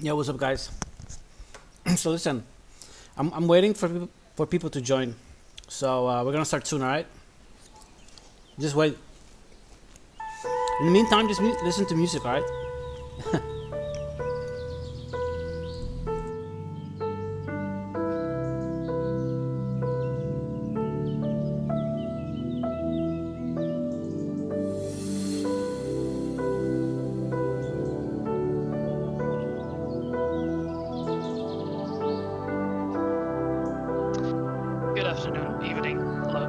Yeah, what's up, guys? So listen, I'm waiting for people to join. So we're gonna start soon, all right? Just wait. In the meantime, just listen to music, all right? Good afternoon, evening, hello.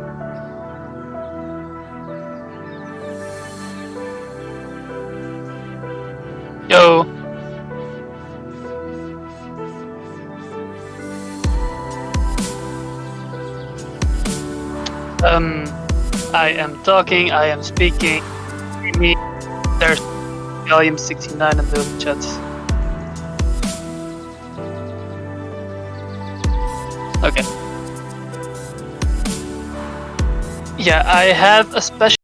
Yo, um, I am talking, I am speaking. Me, there's volume 69 in the chat. Okay. Yeah, I have a special.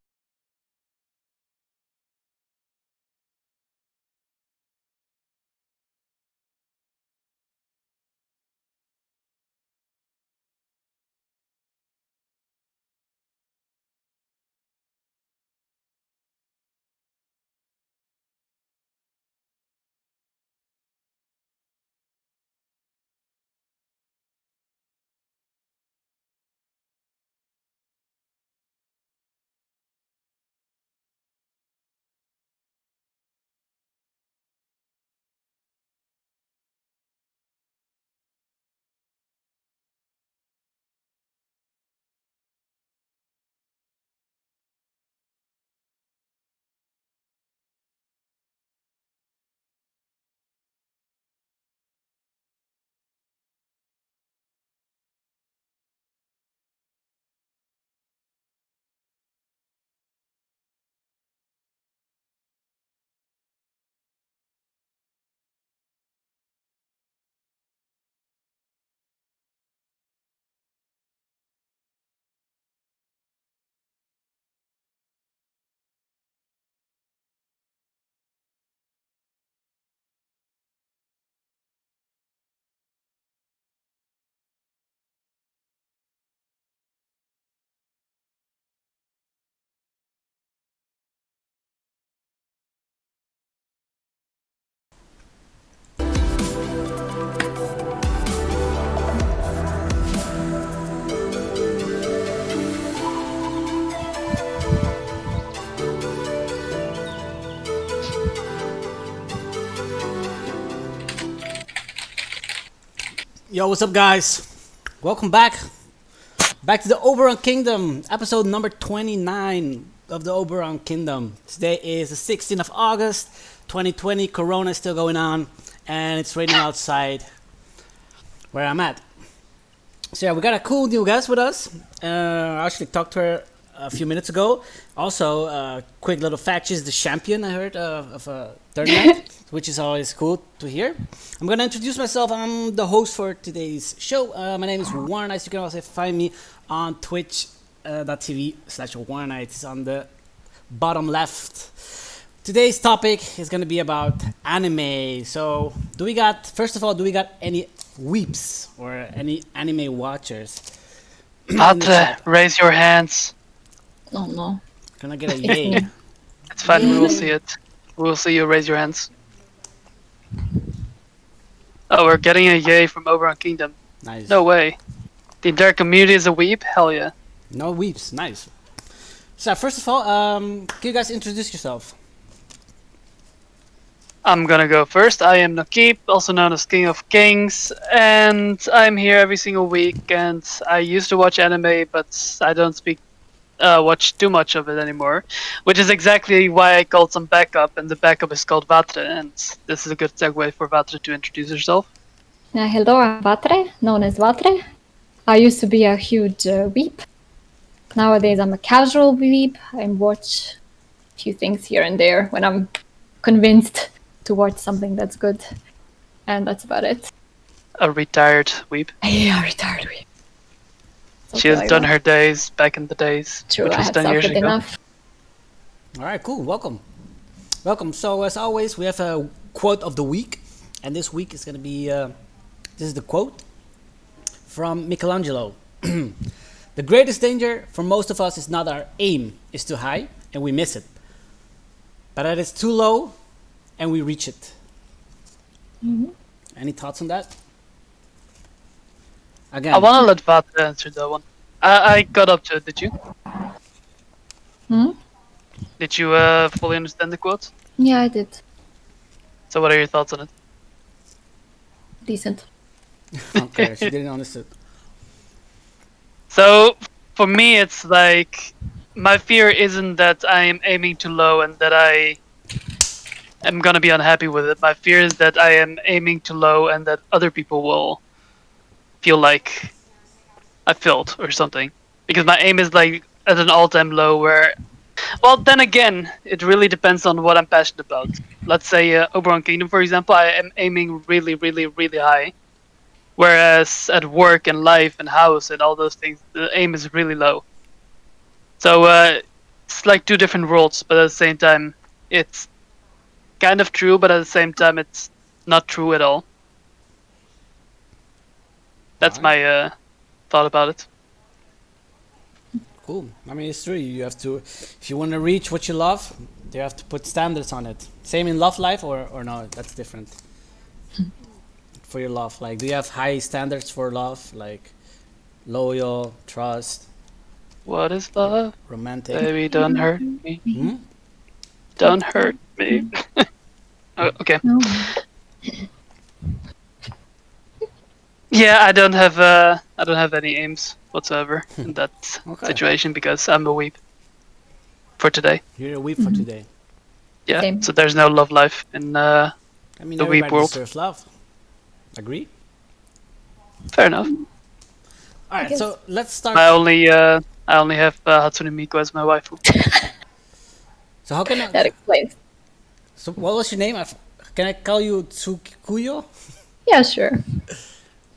Yo, what's up, guys? Welcome back. Back to the Oberon Kingdom, episode number 29 of the Oberon Kingdom. Today is the 16th of August, 2020. Corona is still going on, and it's raining outside where I'm at. So yeah, we got a cool new guest with us. I actually talked to her a few minutes ago. Also, quick little fact: she's the champion. I heard of a tournament, which is always cool to hear. I'm gonna introduce myself. I'm the host for today's show. My name is Warren Knights. You can also find me on Twitch.tv/Warren Knights on the bottom left. Today's topic is gonna be about anime. So, first of all, do we got any weeps or any anime watchers? Atre, raise your hands. Oh no. Can I get a yay? It's fine, we will Yay. see it. We will see you raise your hands. Oh, we're getting a yay from Oberon Kingdom. Nice. No way. The entire community is a weep? Hell yeah. No weeps. Nice. So first of all, can you guys introduce yourself? I'm gonna go first. I am Nakib, also known as King of Kings, and I'm here every single week. And I used to watch anime, but I don't watch too much of it anymore, which is exactly why I called some backup, and the backup is called Vatre, and this is a good segue for Vatre to introduce herself. Hello, I'm Vatre, known as Vatre. I used to be a huge weep. Nowadays, I'm a casual weep. I watch a few things here and there when I'm convinced to watch something that's good. And that's about it. A retired weep. Yeah, retired weep. She has done her days back in the days, True, which I was had 10 years suffered ago. enough. All right, cool. Welcome. So as always, we have a quote of the week, and this week is going to be this is the quote from Michelangelo. The greatest danger for most of us is not our aim is too high and we miss it, but that it's too low and we reach it. Any thoughts on that? Again, I want to let Vatre answer that one. I got up to it, did you? Did you fully understand the quote? Yeah, I did. So what are your thoughts on it? Decent. okay, she didn't understand. So for me, it's like my fear isn't that I am aiming too low and that I am gonna be unhappy with it. My fear is that I am aiming too low and that other people will feel like I failed or something. Because my aim is like at an all-time low where, well, then again, it really depends on what I'm passionate about. Let's say Oberon Kingdom, for example, I am aiming really, really, really high. Whereas at work and life and house and all those things, the aim is really low. So it's like two different worlds, but at the same time, it's kind of true, but at the same time, it's not true at all. That's my thought about it. Cool. I mean, it's true. You have to, if you want to reach what you love, you have to put standards on it. Same in love life, or no? That's different. For your love, like, do you have high standards for love, like loyal, trust, What is love? romantic? Baby, don't hurt me. Hmm? Don't hurt me. Okay. No. Yeah, I don't have any aims whatsoever in that Okay. situation because I'm a weep for today. You're a weep for today. Yeah, Same. so there's no love life in. I mean, The weep everybody world. deserves love. Agree? Fair enough. All right, guess. so let's start. I only have Hatsune Miku as my waifu. So how can That I? explains. So what was your name? Can I call you Tsukuyo? Yeah, sure.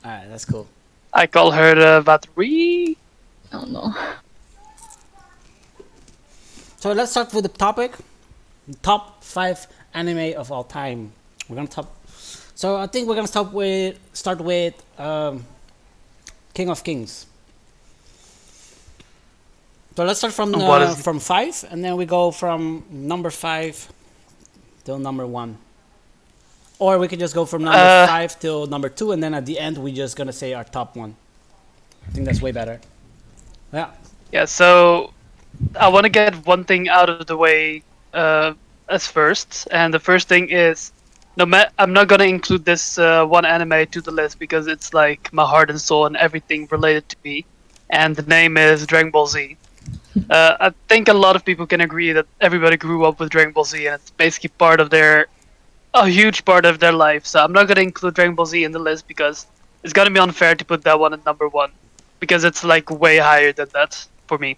All right, that's cool. I call her Vatri. Oh no. So let's start with the topic: top 5 anime of all time. We're gonna top. So I think we're gonna start with King of Kings. So let's start from What is it? from 5, and then we go from number 5 till number 1. Or we could just go from number 5 till number 2, and then at the end we're just gonna say our top 1. I think that's way better. Yeah. Yeah, so I want to get one thing out of the way as first, and the first thing is, I'm not gonna include this one anime to the list because it's like my heart and soul and everything related to me, and the name is Dragon Ball Z. I think a lot of people can agree that everybody grew up with Dragon Ball Z, and it's basically a huge part of their life. So I'm not gonna include Dragon Ball Z in the list because it's gonna be unfair to put that one at number 1, because it's like way higher than that for me.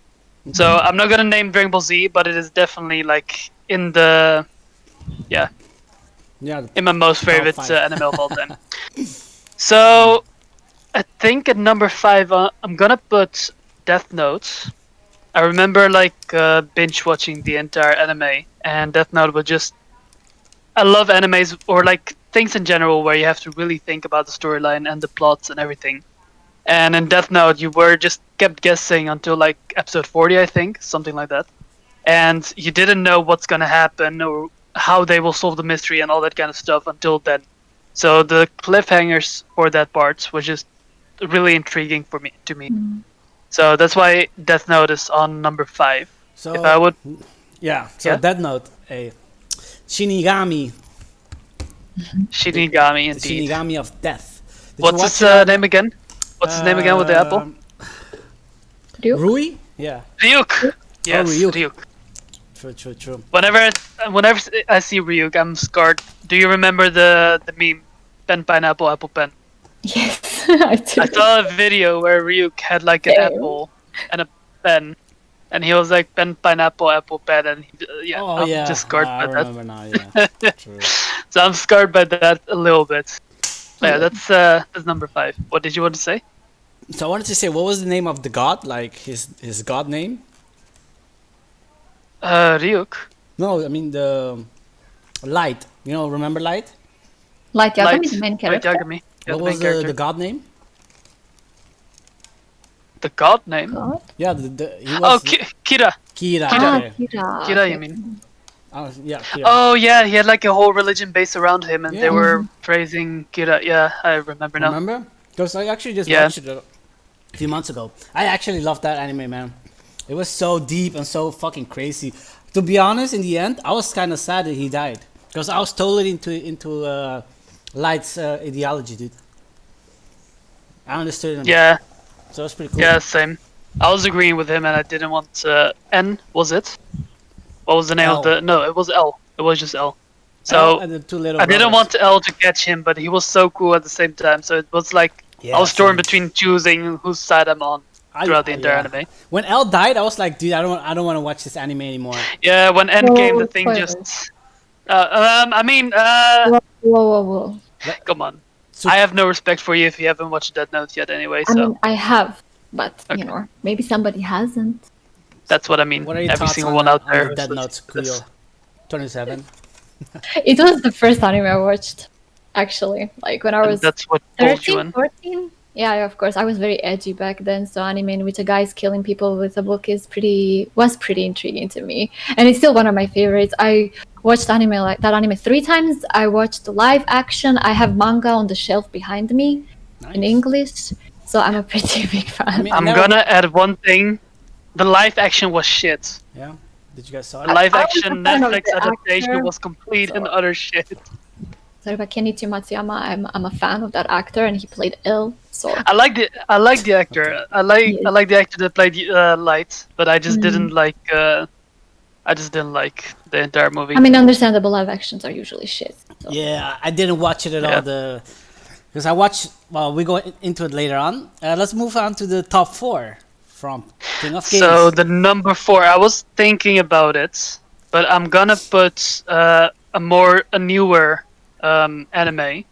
So I'm not gonna name Dragon Ball Z, but it is definitely like in the Yeah. in my most Top favorite five. anime of all time. So I think at number 5 I'm gonna put Death Note. I remember like binge watching the entire anime, and Death Note was just. I love animes or like things in general where you have to really think about the storyline and the plots and everything. And in Death Note, you were just kept guessing until like episode 40, I think, something like that. And you didn't know what's gonna happen or how they will solve the mystery and all that kind of stuff until then. So the cliffhangers for that part was just really intriguing for me to me. So that's why Death Note is on number 5. So If I would, yeah. So Yeah? Death Note, a Shinigami, Shinigami the indeed. Shinigami of Death. Did you What's watch his it on- name again? What's his name again with the apple? Ryuk? Rui? Yeah. Ryuk. Yes, Ryuk. Ryuk. True. Whenever I see Ryuk, I'm scarred. Do you remember the meme? Pen, pineapple, apple, pen. Yes, I do. I saw a video where Ryuk had like an Same. apple and a pen, and he was like pen, pineapple, apple, pen, and yeah, Oh I'm yeah. just scarred I by that. remember now. Yeah. True. So I'm scarred by that a little bit. But yeah, that's number 5. What did you want to say? So I wanted to say, what was the name of the god? Like his god name? Ryuk. No, I mean the Light. You know, remember Light? Light Yagami, Light. the main Light character. Yagami. Yeah, What the was main character. the god name? The god name? God. Yeah, he was Oh, Kira. Kira. Ah, Okay. Kira. Kira, okay. you mean? Yeah, Kira. Oh yeah, he had like a whole religion based around him, and they Yeah. were praising Kira. Yeah, I remember now. Remember? Because I actually just Yeah. watched it a few months ago. I actually loved that anime, man. It was so deep and so fucking crazy. To be honest, in the end, I was kind of sad that he died because I was totally into Light's ideology, dude. I understood him. Yeah, So it was pretty cool. yeah, same. I was agreeing with him, and I didn't want N. Was it? What was the name L. of the? No, it was L. It was just L. L So and the two little I didn't brothers. want L to catch him, but he was so cool at the same time. So it was like Yeah, I was torn same. between choosing whose side I'm on throughout the entire yeah. anime. When L died, I was like, dude, I don't want to watch this anime anymore. Yeah, when N came, the thing spoilers. just. Whoa. Come on. So- I have no respect for you if you haven't watched Death Note yet, anyway. I So mean, I have, but Okay. you know, maybe somebody hasn't. that's what I mean. What are your Every thoughts single on, one out on there. the Dead who's Note, listening to this. Kuyo? 27. It was the first anime I watched, actually. Like when I And was that's what pulled you 13, in. 14. Yeah, of course. I was very edgy back then, so anime in which a guy is killing people with a book was pretty intriguing to me, and it's still one of my favorites. I watched anime like that anime 3 times. I watched live action. I have manga on the shelf behind me in Nice. English, so I'm a pretty big fan. mean, I'm never- gonna add one thing. The live action was shit. Yeah. Did you guys saw The it? live I was action a fan of Netflix the adaptation actor, was complete and so- utter shit. Sorry, but Kenichi Matsuyama, I'm a fan of that actor, and he played L. So I like the actor. I like the actor that played Light, but I just didn't like. I just didn't like the entire movie. I mean, understandable live actions are usually shit. So. Yeah, I didn't watch it at Yeah. all. Because I watched. Well, we go into it later on. Let's move on to the top 4 from King of Kings. So the number 4, I was thinking about it, but I'm gonna put a newer anime,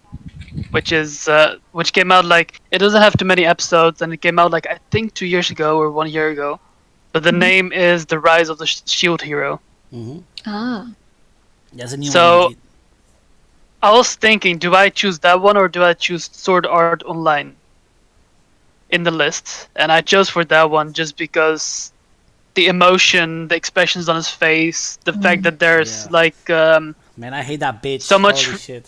which came out like it doesn't have too many episodes, and it came out like I think 2 years ago or 1 year ago. But the name is The Rise of the Shield Hero. Mm-hmm. Ah, There's a new So- one. Indeed. I was thinking, do I choose that one or do I choose Sword Art Online in the list? And I chose for that one just because the emotion, the expressions on his face, the fact that there's Yeah. like Man, I hate that bitch. So much- Holy shit.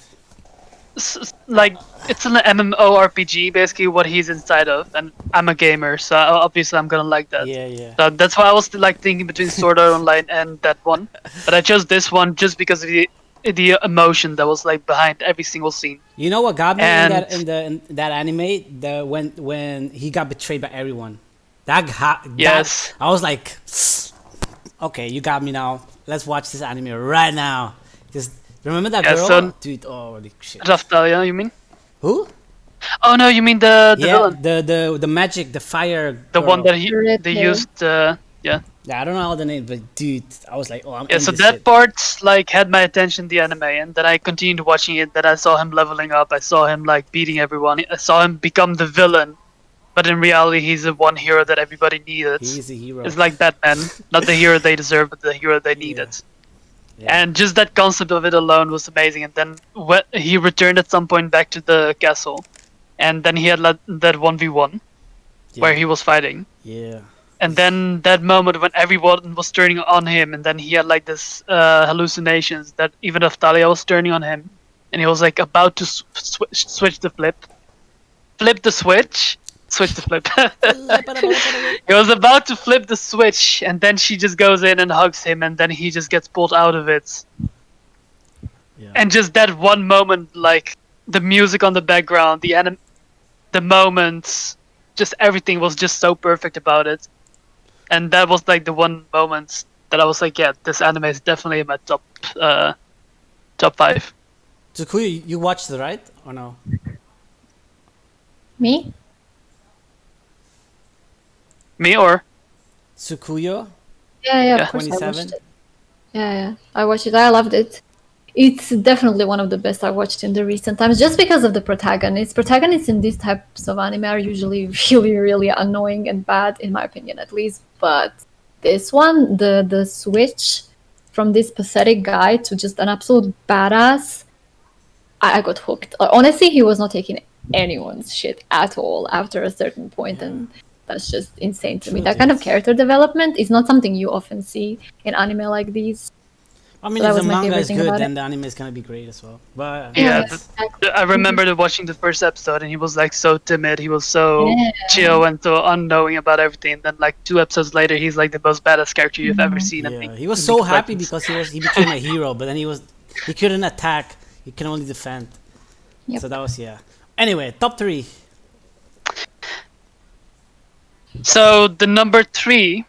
like it's an MMORPG basically what he's inside of, and I'm a gamer, so obviously I'm gonna like that. Yeah. So that's why I was like thinking between Sword Art Online and that one, but I chose this one just because of the emotion that was like behind every single scene. You know what got me And- in that anime? When he got betrayed by everyone. Yes. I was like, okay, you got me now. Let's watch this anime right now. Just remember that Yeah, girl, so- dude. Oh, holy shit. Raftalia, you mean? Who? Oh no, you mean the Yeah, villain, the magic, the fire. the girl. one that Red they hair. used. Yeah. Yeah, I don't know all the names, but dude, I was like, oh, I'm Yeah, in so this that shit. part like had my attention the anime, and then I continued watching it. Then I saw him leveling up. I saw him like beating everyone. I saw him become the villain, but in reality, he's the one hero that everybody needed. He's a hero. It's like Batman, not the hero they deserve, but the hero they needed. Yeah. And just that concept of it alone was amazing. And then when he returned at some point back to the castle, and then he had that 1v1 where he was fighting. Yeah. And then that moment when everyone was turning on him, and then he had like this hallucinations that even Naftalia was turning on him, and he was like about to switch the flip the switch the flip. He was about to flip the switch, and then she just goes in and hugs him, and then he just gets pulled out of it. Yeah. And just that one moment, like the music on the background, the moments, just everything was just so perfect about it. And that was like the one moment that I was like, yeah, this anime is definitely in my top 5. Tsukuyu, you watched it, right? Or no? Me? Me or Tsukuyo? Yeah, Yeah. of course I watched 27? it. Yeah, I watched it. I loved it. It's definitely one of the best I watched in the recent times, just because of the protagonists. Protagonists in these types of anime are usually really, really annoying and bad, in my opinion, at least. But this one, the switch from this pathetic guy to just an absolute badass, I got hooked. Honestly, he was not taking anyone's shit at all after a certain point, and that's just insane to me. True, That kind of dude. character development is not something you often see in anime like these. I mean, That if the was my manga favorite is thing good, about then it. the anime is gonna be great as well. But yeah, exactly. I remember watching the first episode, and he was like so timid. He was so Yeah. chill and so unknowing about everything. And then like 2 episodes later, he's like the most badass character you've ever seen. yeah, he was in so League of happy Legends. because he became a hero, but then he couldn't attack. He can only defend. Yep. So that was Anyway, top 3. So the number 3,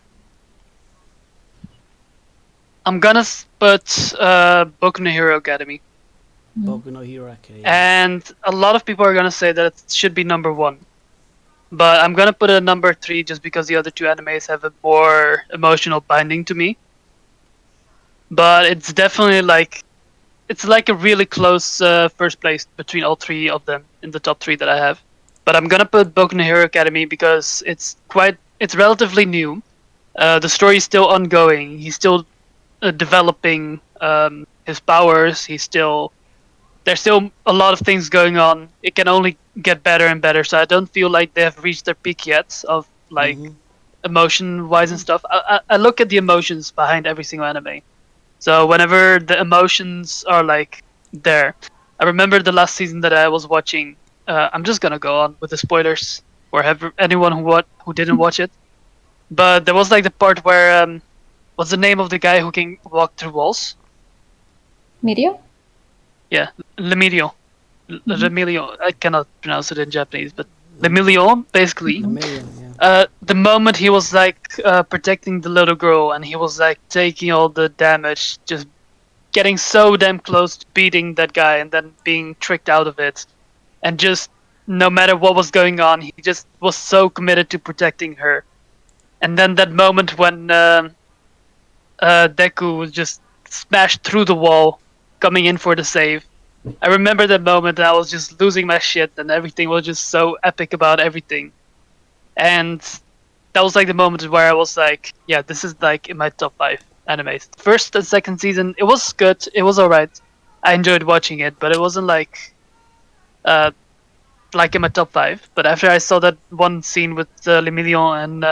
I'm gonna put Boku no Hero Academy, Boku no Hero Academia. and a lot of people are gonna say that it should be number 1, but I'm gonna put it at number 3 just because the other two animes have a more emotional binding to me. But it's definitely like it's like a really close first place between all 3 of them in the top 3 that I have. But I'm gonna put Boku no Hero Academy because it's relatively new. The story is still ongoing. He's still developing his powers. There's still a lot of things going on. It can only get better and better. So I don't feel like they have reached their peak yet of like emotion wise and stuff. I look at the emotions behind every single anime. So whenever the emotions are like there, I remember the last season that I was watching. I'm just gonna go on with the spoilers for anyone who didn't watch it. But there was like the part where what's the name of the guy who can walk through walls? Medio? Yeah, Lemilio. Lemilio. I cannot pronounce it in Japanese, but Lemilio, basically. A million, yeah. The moment he was like protecting the little girl, and he was like taking all the damage, just getting so damn close to beating that guy, and then being tricked out of it, and just no matter what was going on, he just was so committed to protecting her. And then that moment when Deku was just smashed through the wall, coming in for the save. I remember that moment, and I was just losing my shit, and everything was just so epic about everything. And that was like the moment where I was like, yeah, this is like in my top 5 animes. First and second season, it was good, it was alright. I enjoyed watching it, but it wasn't like in my top 5. But after I saw that one scene with Lemillion and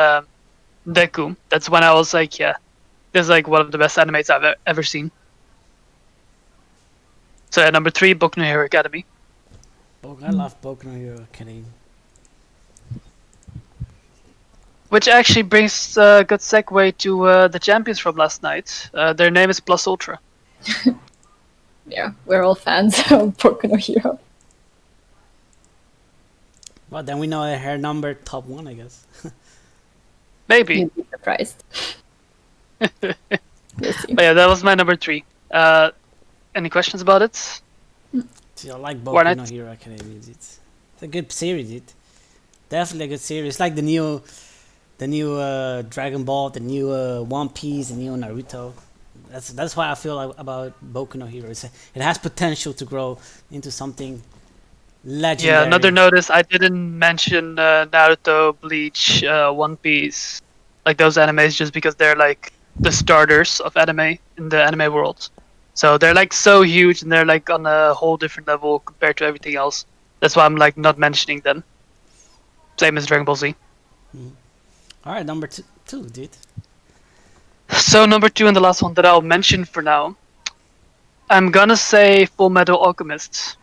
Deku, that's when I was like, yeah, this is like one of the best animes I've ever seen. So yeah, number 3, Boku no Hero Academy. I love Boku no Hero Academy. Which actually brings a good segue to the champions from last night. Their name is Plus Ultra. Yeah, we're all fans of Boku no Hero. Well, then we know her number top 1, I guess. Maybe. You'd be surprised. We'll see. But yeah, that was my number 3. Any questions about it? See, I like Why Boku not? no Hero Academia. It's a good series, dude. Definitely a good series. It's like the new the new Dragon Ball, the new One Piece, the new Naruto. That's why I feel like about Boku no Hero. It has potential to grow into something legendary. Yeah, another notice, I didn't mention Naruto, Bleach, One Piece, like those animes, just because they're like the starters of anime in the anime world. So they're like so huge and they're like on a whole different level compared to everything else. That's why I'm like not mentioning them. Same as Dragon Ball Z. All right, number two, dude. So number 2 and the last one that I'll mention for now, I'm gonna say Full Metal Alchemist,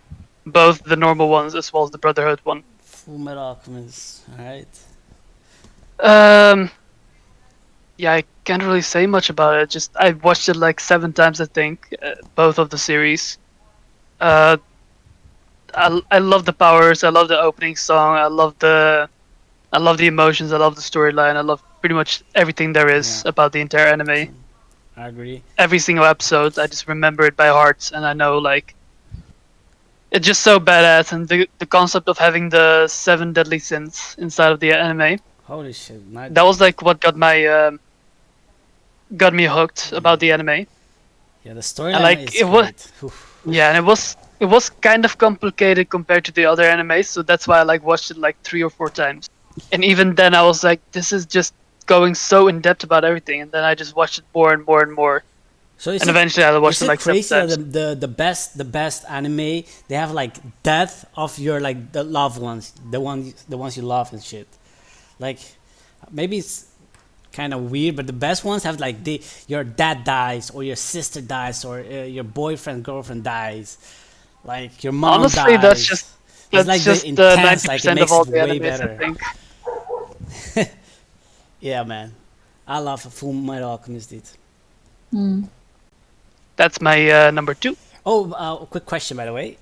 both the normal ones as well as the Brotherhood one. Full Metal Alchemist. All right. Yeah, I can't really say much about it. Just I watched it like 7 times, I think, both of the series. I love the powers. I love the opening song. I love the emotions. I love the storyline. I love pretty much everything there is Yeah. about the entire anime. I agree. Every single episode, I just remember it by heart, and I know like it's just so badass. And the concept of having the 7 deadly sins inside of the anime, Holy shit! that was like what got me hooked about the anime. Yeah, the storyline like, is it was- great. Oof. Yeah, and it was kind of complicated compared to the other animes, so that's why I like watched it like 3 or 4 times. And even then, I was like, this is just going so in depth about everything, and then I just watched it more and more and more. So And eventually, I watched is it like 7 crazy that times. the best anime they have like death of your like the loved ones, the ones you love and shit. Like maybe it's kind of weird, but the best ones have like your dad dies or your sister dies or your boyfriend girlfriend dies, like your mom Honestly, dies. that's just It's like the 90% intense, like it of makes all it the way animes, I better. think. Yeah, man, I love Full Metal Alchemist, dude. That's my number 2. Oh, a quick question, by the way.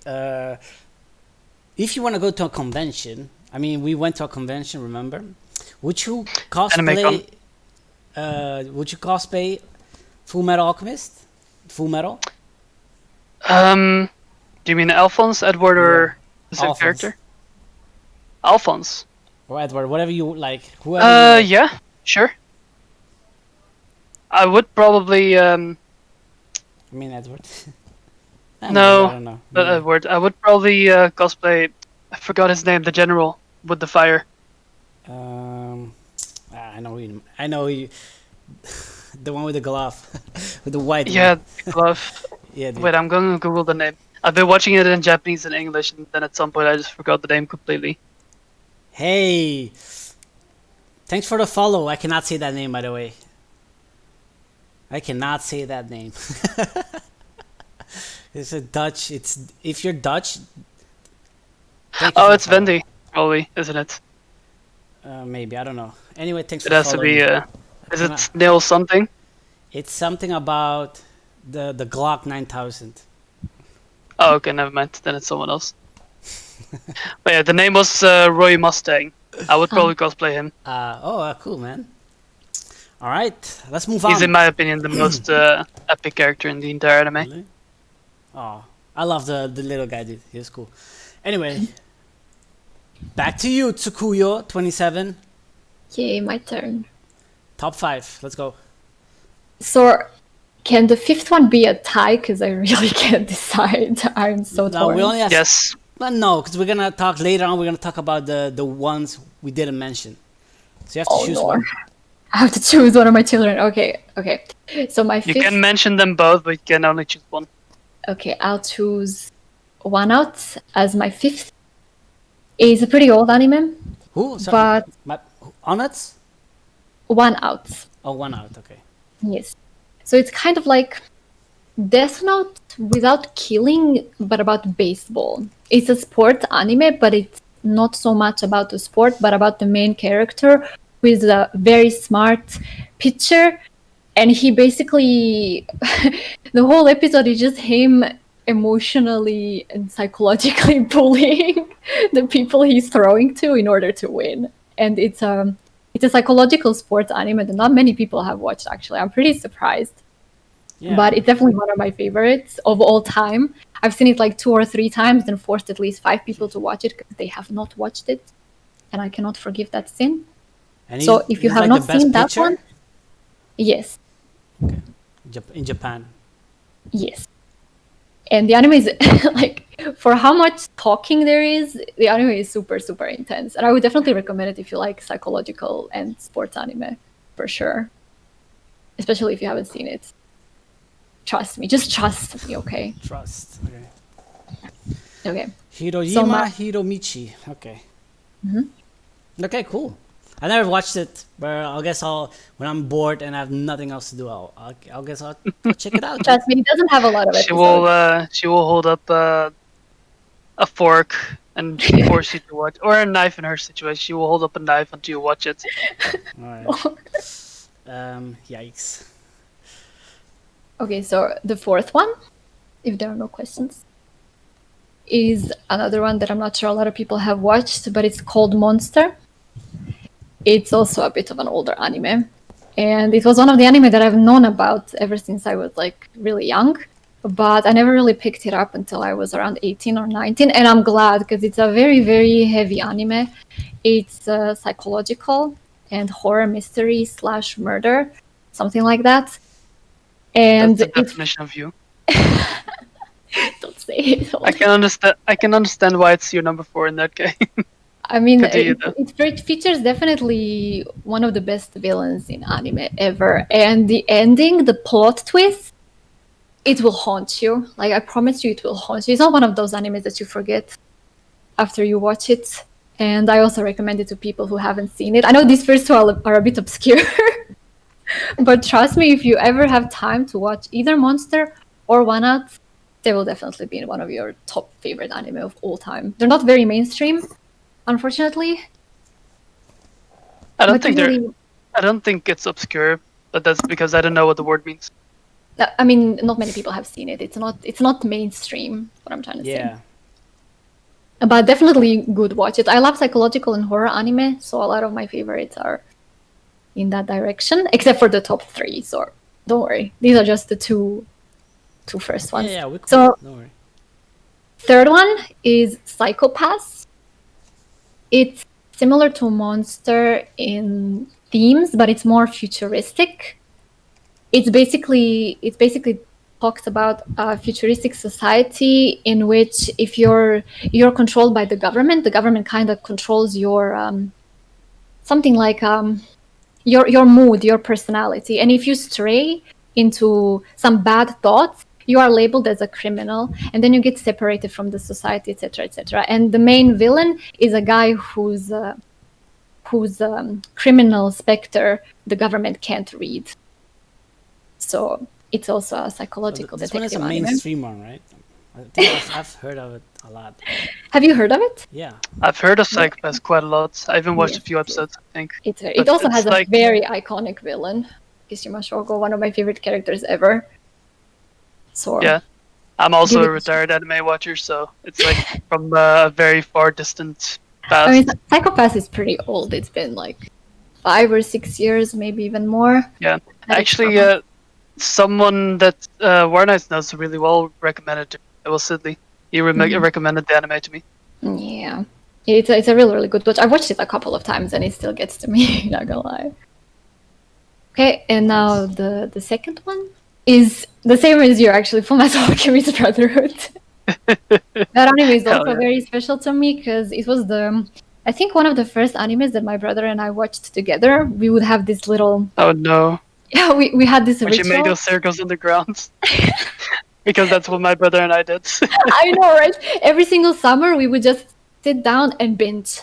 If you want to go to a convention, I mean, we went to a convention, remember? Would you cosplay? Would you cosplay Full Metal Alchemist? Full Metal? Do you mean Alphonse, Edward, or the same Alphonse. character? Alphonse. Or Edward, whatever you like. Whoever you like. Yeah, sure. I would probably I mean, Edward. No, I don't know. not Edward. I would probably cosplay. I forgot his name. The general with the fire. I know you. I know you. The one with the glove, with the white. Yeah, one. the glove. Yeah. Dude. Wait, I'm going to Google the name. I've been watching it in Japanese and English, and then at some point I just forgot the name completely. Hey. Thanks for the follow. I cannot say that name, by the way. I cannot say that name. It's a Dutch. It's if you're Dutch. thank you Oh, for it's the follow. Vendy, probably, isn't it? Maybe I don't know. Anyway, thanks It for has to following. be. Is it Neil something? It's something about the Glock 9000. Oh, okay, never mind. Then it's someone else. But yeah, the name was Roy Mustang. I would probably cosplay him. Cool, man. All right, let's move on. He's, in my opinion, the most epic character in the entire anime. Really? Oh, I love the little guy, dude. He's cool. Anyway, back to you, Tsukuyo 27. Yay, my turn. Top 5. Let's go. So, can the 5th one be a tie? Because I really can't decide. I'm so No, torn. we only have. Yes. But no, because we're gonna talk later on. We're gonna talk about the ones we didn't mention. So you have to Oh, choose no. one. I have to choose one of my children. Okay. So my You 5th. can mention them both, but you can only choose one. Okay, I'll choose One Out as my 5th. It's a pretty old anime, Who? Sorry. but Onuts? One Out. Oh, One Out. Okay. Yes. So it's kind of like Death Note without killing, but about baseball. It's a sport anime, but it's not so much about the sport, but about the main character, who is a very smart pitcher. And he basically, the whole episode is just him emotionally and psychologically bullying the people he's throwing to in order to win. And it's a psychological sports anime that not many people have watched, actually. I'm pretty surprised. Yeah. But it's definitely one of my favorites of all time. I've seen it like 2 or 3 times and forced at least 5 people to watch it because they have not watched it. And I cannot forgive that sin. And So if you he's have like not the best seen that pitcher one, yes, in Japan. yes. And the anime is like, for how much talking there is, the anime is super, super intense. And I would definitely recommend it if you like psychological and sports anime, for sure. Especially if you haven't seen it. Trust me, just trust me, okay? Trust. Okay. Okay. Hiroyima Hiromichi. Okay. Okay, cool. I never watched it, but I guess when I'm bored and I have nothing else to do, I'll guess I'll check it out. Trust me, it doesn't have a lot of episodes. She will hold up a fork and force you to watch, or a knife in her situation. She will hold up a knife until you watch it. All right. Yikes. Okay, so the fourth one, if there are no questions, is another one that I'm not sure a lot of people have watched, but it's called Monster. It's also a bit of an older anime. And it was one of the anime that I've known about ever since I was like really young. But I never really picked it up until I was around 18 or 19. And I'm glad because it's a very, very heavy anime. It's psychological and horror mystery / murder, something like that. And That's the definition of you. don't say it. I can understand why it's your number 4 in that game. I mean, Continue, it features definitely one of the best villains in anime ever. And the ending, the plot twist, it will haunt you. Like, I promise you, it will haunt you. It's not one of those animes that you forget after you watch it. And I also recommend it to people who haven't seen it. I know these first two are a bit obscure. But trust me, if you ever have time to watch either Monster or One Out, they will definitely be one of your top favorite anime of all time. They're not very mainstream, unfortunately. I But usually- I don't think it's obscure, but that's because I don't know what the word means. I mean, not many people have seen it. It's not mainstream, what I'm trying to say. Yeah. But definitely good watch it. I love psychological and horror anime, so a lot of my favorites are in that direction, except for the top 3. So don't worry. These are just the two first ones. Yeah, we cool. So Don't worry. third one is Psychopaths. It's similar to Monster in themes, but it's more futuristic. It's basically talks about a futuristic society in which if you're controlled by the government kind of controls your something like your mood, your personality, and if you stray into some bad thoughts, you are labeled as a criminal, and then you get separated from the society, etc., etc. And the main villain is a guy whose criminal specter the government can't read. So it's also a psychological This one is detective a anime. mainstream one, right? I think I've heard of it a lot. Have you heard of it? Yeah. I've heard of Psychopaths quite a lot. I even watched a Yes, few episodes, I think. It But also it's has a like- very iconic villain, Kishima Shogo, one of my favorite characters ever. So Yeah. I'm also Give a it- retired anime watcher, so it's like from a very far distant past. I mean, Psychopath is pretty old. It's been like 5 or 6 years, maybe even more. Yeah. that it's Actually, come out. someone that Warnight knows really well recommended to me. It was Sidley. He recommended the anime to me. Yeah, it's a really, really good watch. I watched it a couple of times and it still gets to me, not gonna lie. Okay, and now the second one is the same as you, actually, Fullmetal Alchemist Brotherhood. That anime is Hell also yeah. very special to me because it was I think one of the first animes that my brother and I watched together. We would have this little, Oh no. yeah, we had this When she ritual. made those circles on the ground. Because that's what my brother and I did. I know, right? Every single summer, we would just sit down and binge.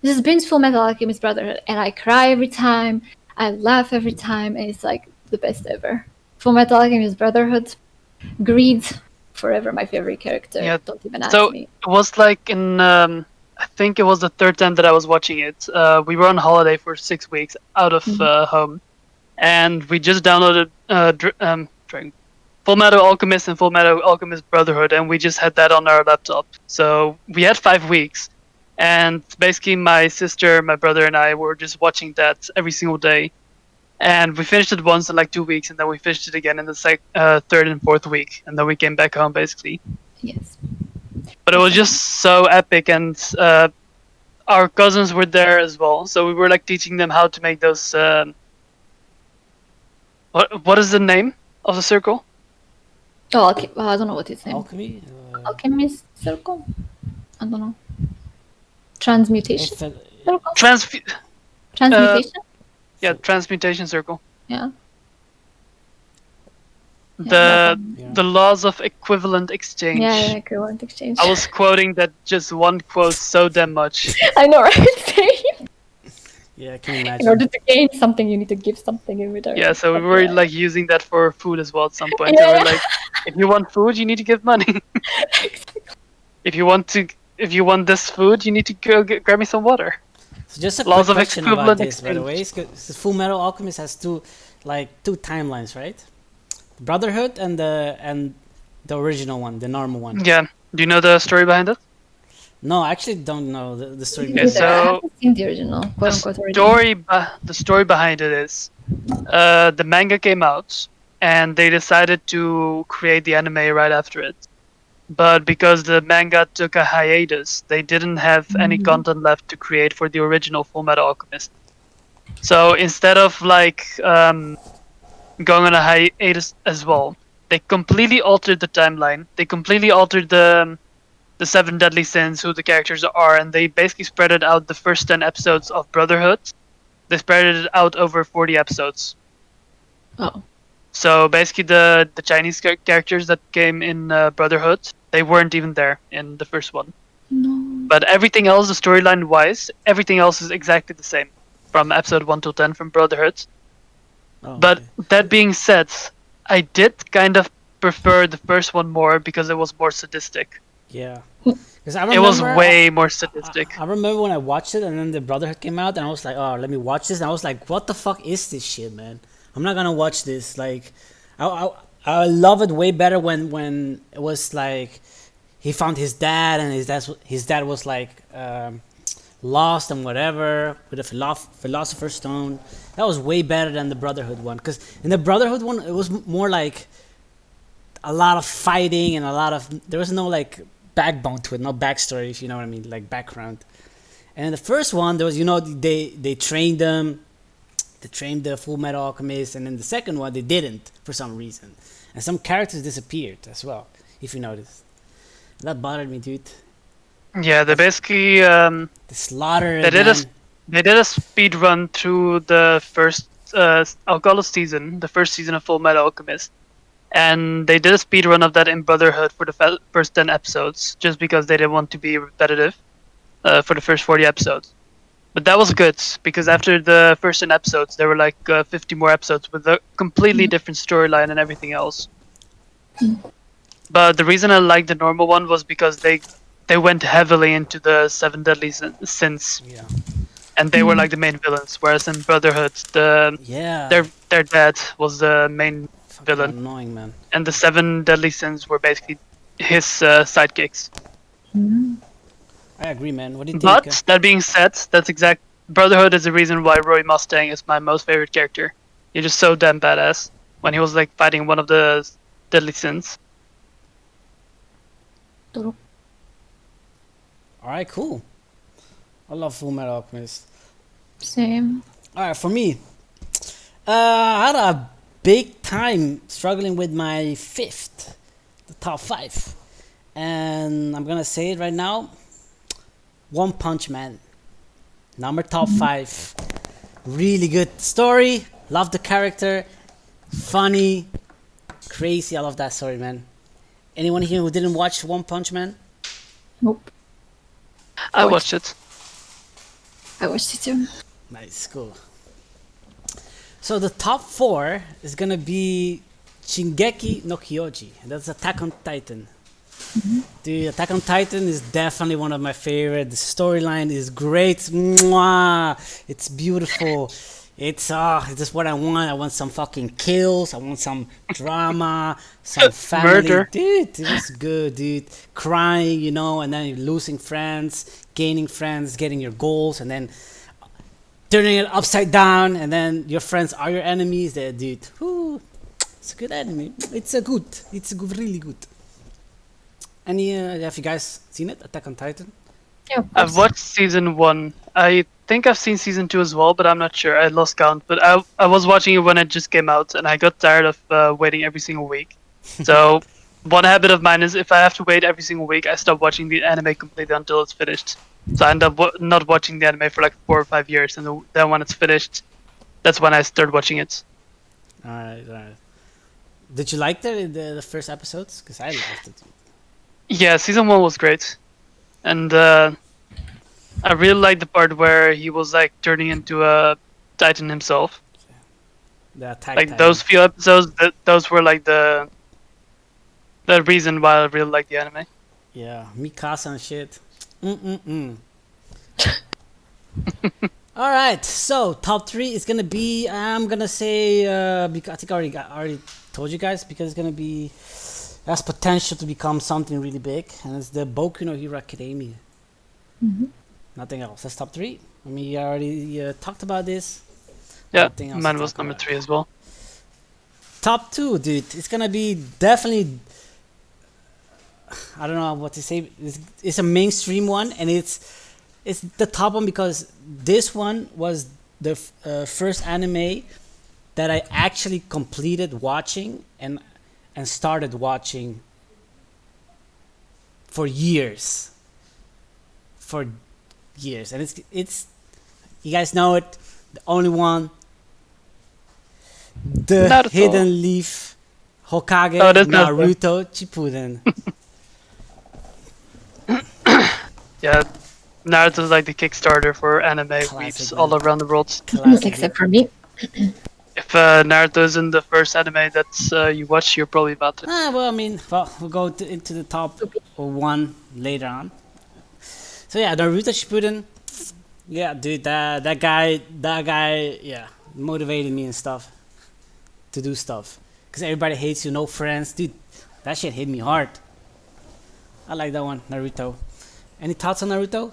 Just binge Full Metal Alchemist Brotherhood. And I cry every time. I laugh every time. And it's like the best ever. Full Metal Alchemist Brotherhood. Greed. Forever my favorite character. Yeah, Don't even ask So me. it was like in, I think it was the third time that I was watching it. We were on holiday for 6 weeks out of home. And we just downloaded Full Metal Alchemist and Full Metal Alchemist Brotherhood, and we just had that on our laptop. So we had 5 weeks, and basically my sister, my brother, and I were just watching that every single day. And we finished it once in like 2 weeks, and then we finished it again in the third and fourth week, and then we came back home basically. Yes. But it was just so epic, and our cousins were there as well, so we were like teaching them how to make those. What is the name of the circle? Oh, okay. Well, I don't know what its name. Alchemy. Alchemist circle. I don't know. Transmutation If it, circle. Transmutation circle. Yeah. The Yeah. the laws of equivalent exchange. Yeah, equivalent exchange. I was quoting that just one quote so damn much. I know, right? Same. yeah, can you In imagine? order to gain something, you need to give something in return. Yeah, so we But, were yeah. like using that for food as well at some point. Yeah, They yeah. were like, if you want food, you need to give money. If you want this food, you need to go grab me some water. So just a Laws quick of question about equivalent this, by the way. Full Metal Alchemist has two timelines, right? Brotherhood and the original one, the normal one. Yeah. Do you know the story behind it? No, I actually don't know the story. Me Okay, neither. I so haven't seen the original, quote The unquote original. the story behind it is, the manga came out, and they decided to create the anime right after it. But because the manga took a hiatus, they didn't have any content left to create for the original Full Metal Alchemist. So instead of like going on a hiatus as well, they completely altered the timeline. They completely altered the seven deadly sins, who the characters are, and they basically spread it out. The first 10 episodes of Brotherhood, they spread it out over 40 episodes. Oh. So basically, the Chinese characters that came in Brotherhood, they weren't even there in the first one. No. But everything else, the storyline wise, everything else is exactly the same from episode 1 to 10 from Brotherhood. Oh, But okay. that being said, I did kind of prefer the first one more because it was more sadistic. Yeah, because I It was remember way more sadistic. I remember when I watched it and then the Brotherhood came out and I was like, oh, let me watch this. And I was like, what the fuck is this shit, man? I'm not gonna watch this. Like, I love it way better when it was like he found his dad and his dad was like lost and whatever with a philosopher's stone. That was way better than the Brotherhood one. Because in the Brotherhood one, it was more like a lot of fighting and there was no like backbone to it, no backstory, if you know what I mean, like background. And in the first one, there was, they trained them, they trained the Full Metal Alchemist, and in the second one, they didn't for some reason, and some characters disappeared as well, if you noticed. That bothered me, dude. Yeah, they basically The slaughter. they did a speed run through the first I'll call it season, the first season of Full Metal Alchemist, and they did a speed run of that in Brotherhood for the first 10 episodes, just because they didn't want to be repetitive for the first 40 episodes. But that was good, because after the first 10 episodes, there were like 50 more episodes with a completely different storyline and everything else. But the reason I liked the normal one was because they went heavily into the seven deadly sins, Yeah. and they were like the main villains. Whereas in Brotherhood, Yeah. their dad was the main Fucking villain, annoying, man. and the seven deadly sins were basically his sidekicks. I agree, man. What do you think? But that being said, Brotherhood is the reason why Roy Mustang is my most favorite character. He's just so damn badass when he was like fighting one of the deadly sins. All right, cool. I love Full Metal Alchemist. Same. All right, for me, I had a big time struggling with my fifth, the top five, and I'm gonna say it right now. One Punch Man, number top five. Really good story. Love the character. Funny, crazy. I love that story, man. Anyone here who didn't watch One Punch Man? Nope. I watched it. I watched it too. Nice, cool. So the top four is gonna be Shingeki no Kyoji, and that's Attack on Titan. Dude, Attack on Titan is definitely one of my favorite. The storyline is great. Mwah! It's beautiful. It's just what I want. I want some fucking kills. I want some drama, some family. Murder. Dude, it was good, dude. Crying, and then you're losing friends, gaining friends, getting your goals, and then turning it upside down, and then your friends are your enemies. There, dude. Whew. It's a good anime. It's really good. Any have you guys seen it? Attack on Titan? Yeah, of I've course. watched season 1. I think I've seen season 2 as well, but I'm not sure. I lost count. But I was watching it when it just came out, and I got tired of waiting every single week. So one habit of mine is if I have to wait every single week, I stop watching the anime completely until it's finished. So I end up not watching the anime for like 4 or 5 years, and then when it's finished, that's when I start watching it. Alright, alright. Did you like the first episodes? Because I liked it. Yeah, season 1 was great, and I really liked the part where he was like turning into a Titan himself. The Attack Like Titan. those few episodes, those were like the reason why I really like the anime. Yeah, Mikasa and shit. Mm-mm-mm. Alright, so top 3 is gonna be, I'm gonna say, because I think I already told you guys, because it's gonna be, has potential to become something really big, and it's the Boku no Hero Academia. Nothing else. That's top 3. I mean, you already talked about this. Yeah, Nothing else mine to was talk number about. 3 as well. Top 2, dude. It's gonna be definitely. I don't know what to say. It's a mainstream one, and it's the top one because this one was the first anime that I actually completed watching and started watching for years. For years, and it's you guys know it. The only one, the Naruto. Hidden Leaf, Hokage, Oh, that's Naruto. Naruto Shippuden. Yeah, Naruto's like the Kickstarter for anime Classic, weeps man. all around the world. Classic. Except for me. If Naruto isn't the first anime that's you watch, you're probably about to. Well, I mean, we'll go into the top one later on. So yeah, Naruto Shippuden. Yeah, dude, that guy, yeah, motivated me and stuff to do stuff. Cause everybody hates you, no friends, dude. That shit hit me hard. I like that one, Naruto. Any thoughts on Naruto?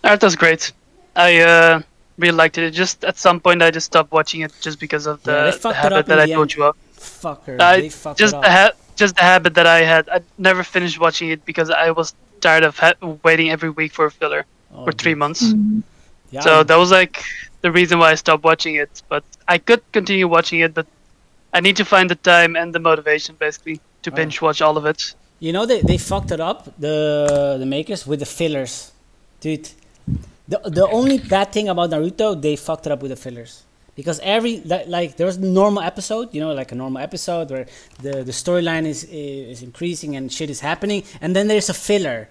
Naruto's great. I really liked it. Just at some point, I just stopped watching it just because of Yeah, they the fucked it habit up in that I the told end. you of. Fucker, I they fucked just it the up. just the habit that I had. I never finished watching it because I was tired of waiting every week for a filler Oh, for 3 dude. months. Yeah, So that was like the reason why I stopped watching it. But I could continue watching it, but I need to find the time and the motivation basically to Oh. binge watch all of it. you know they fucked it up, the makers, with the fillers, dude. The only bad thing about Naruto, they fucked it up with the fillers. Because like there was a normal episode, like a normal episode where the storyline is increasing and shit is happening, and then there's a filler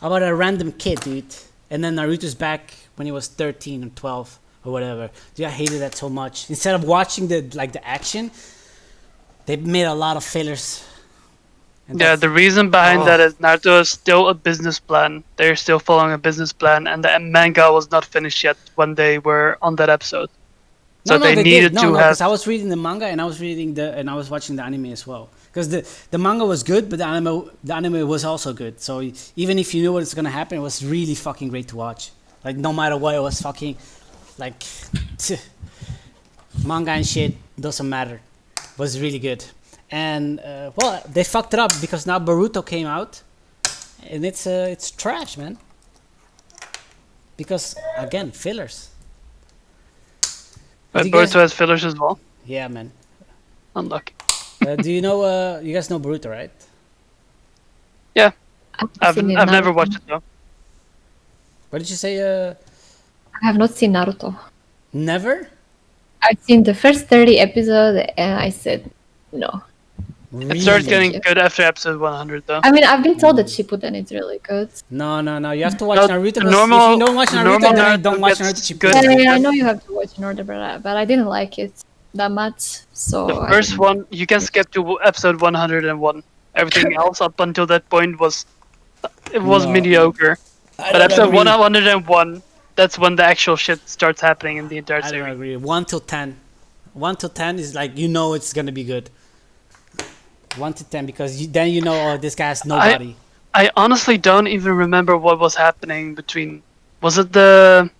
about a random kid, dude. And then Naruto's back when he was 13 or 12 or whatever. Dude, I hated that so much. Instead of watching the action, they made a lot of fillers. And Yeah, that's- the reason behind Oh. that is Naruto is still a business plan. They're still following a business plan, and the manga was not finished yet when they were on that episode. So they needed to have. because I was reading the manga and I was watching the anime as well. Because the manga was good, but the anime was also good. So even if you knew what's gonna happen, it was really fucking great to watch. Like no matter what, it was fucking like manga and shit doesn't matter. It was really good. And well, they fucked it up because now Boruto came out, and it's trash, man. Because again, fillers. But Do you guys- Boruto has fillers as well. Yeah, man. Unlucky. Do you know? You guys know Boruto, right? Yeah, I've seen I've never Naruto. watched it though. What did you say? I have not seen Naruto. Never. I've seen the first 30 episodes and I said no. It started Really? getting good after episode 100 though. I mean, I've been told that Shippuden is really good. No. You have to watch No, Naruto. the 'Cause normal- if you don't watch the Naruto, normal then I Naruto don't watch gets Naruto good. Shippuden. Yeah, I know you have to watch in order, but I didn't like it that much. So The I first didn't- one, you can skip to episode 101. Everything else up until that point was No. mediocre. I But don't episode agree. 101, that's when the actual shit starts happening in the entire I don't series. agree. 1 to 10. 1 to 10 is like it's gonna be good. 1 to 10 because then this guy has nobody. I honestly don't even remember what was happening between. Was it the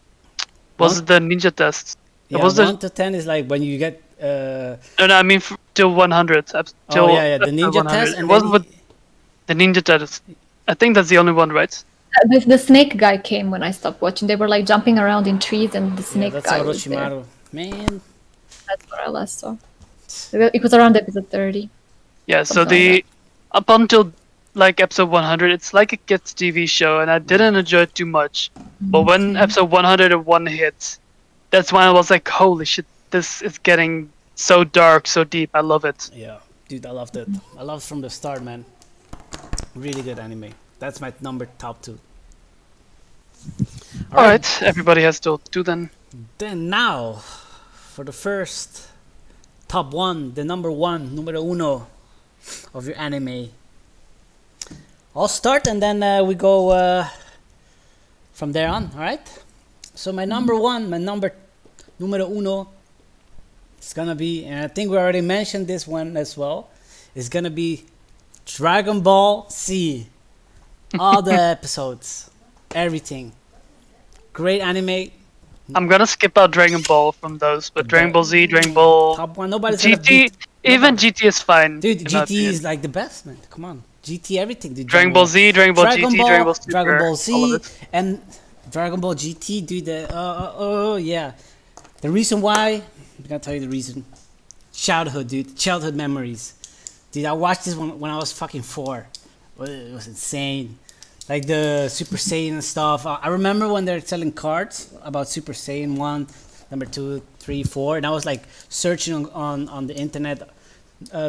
ninja test? Yeah, was the- 1 to 10 is like when you get. No, I mean till 100. Till Oh yeah, the episode ninja 100. test, It and wasn't then with the ninja test. I think that's the only one, right? The snake guy came when I stopped watching. They were like jumping around in trees, and the Yeah, snake that's guy was there. Orochimaru. Man, That's what I last saw. It was around episode 30. Yeah, so Something like up until like episode 100, it's like a kids TV show, and I didn't enjoy it too much. But when episode 101 hit, that's when I was like, holy shit, this is getting so dark, so deep. I love it. yeah, dude, I loved it. I loved from the start, man. Really good anime. That's my number top 2. All right, everybody has to do then. Then now, for the first top 1, the number 1, numero uno of your anime. I'll start and then we go from there on, alright? So my number 1, my numero uno, it's gonna be, and I think we already mentioned this one as well, it's gonna be Dragon Ball Z. All the episodes, everything. Great anime. I'm gonna skip out Dragon Ball from those, but Dragon Ball Z, Dragon Ball, Top 1, nobody's gonna GT, beat. even GT is fine. Dude, in my GT opinion. is like the best, man. Come on. GT everything, dude. Dragon Ball Z, Dragon Ball GT, Dragon Ball Super, Dragon Ball all Z, of it. and Dragon Ball GT, dude. Yeah. The reason why, I'm gonna tell you the reason. Childhood, dude. Childhood memories. Dude, I watched this when I was fucking 4. It was insane. Like the Super Saiyan and stuff. I remember when they're selling cards about Super Saiyan 1, number 2, 3, 4, and I was like searching on the internet.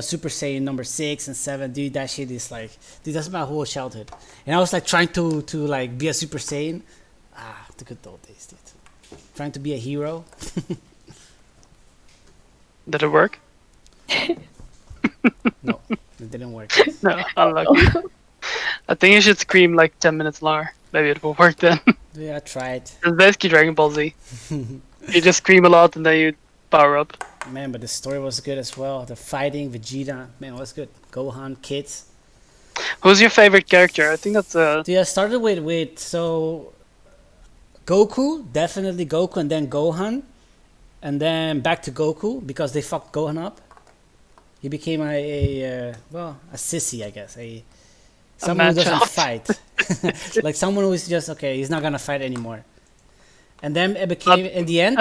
Super Saiyan number 6 and 7, dude, that shit is like, dude, that's my whole childhood. And I was like trying to like be a Super Saiyan. The good old days, dude. Trying to be a hero. Did it work? No, it didn't work. No, unlucky. I think you should scream like 10 minutes longer. Maybe it will work then. Yeah, I tried. It's basically Dragon Ball Z. You just scream a lot and then you power up. Man, but the story was good as well. The fighting, Vegeta, man, it was good. Gohan, kids. Who's your favorite character? I think that's Dude, I started with so Goku, definitely Goku, and then Gohan, and then back to Goku because they fucked Gohan up. He became a sissy, I guess, someone who doesn't man-child. fight, like someone who is just okay. He's not gonna fight anymore. And then it became in the end.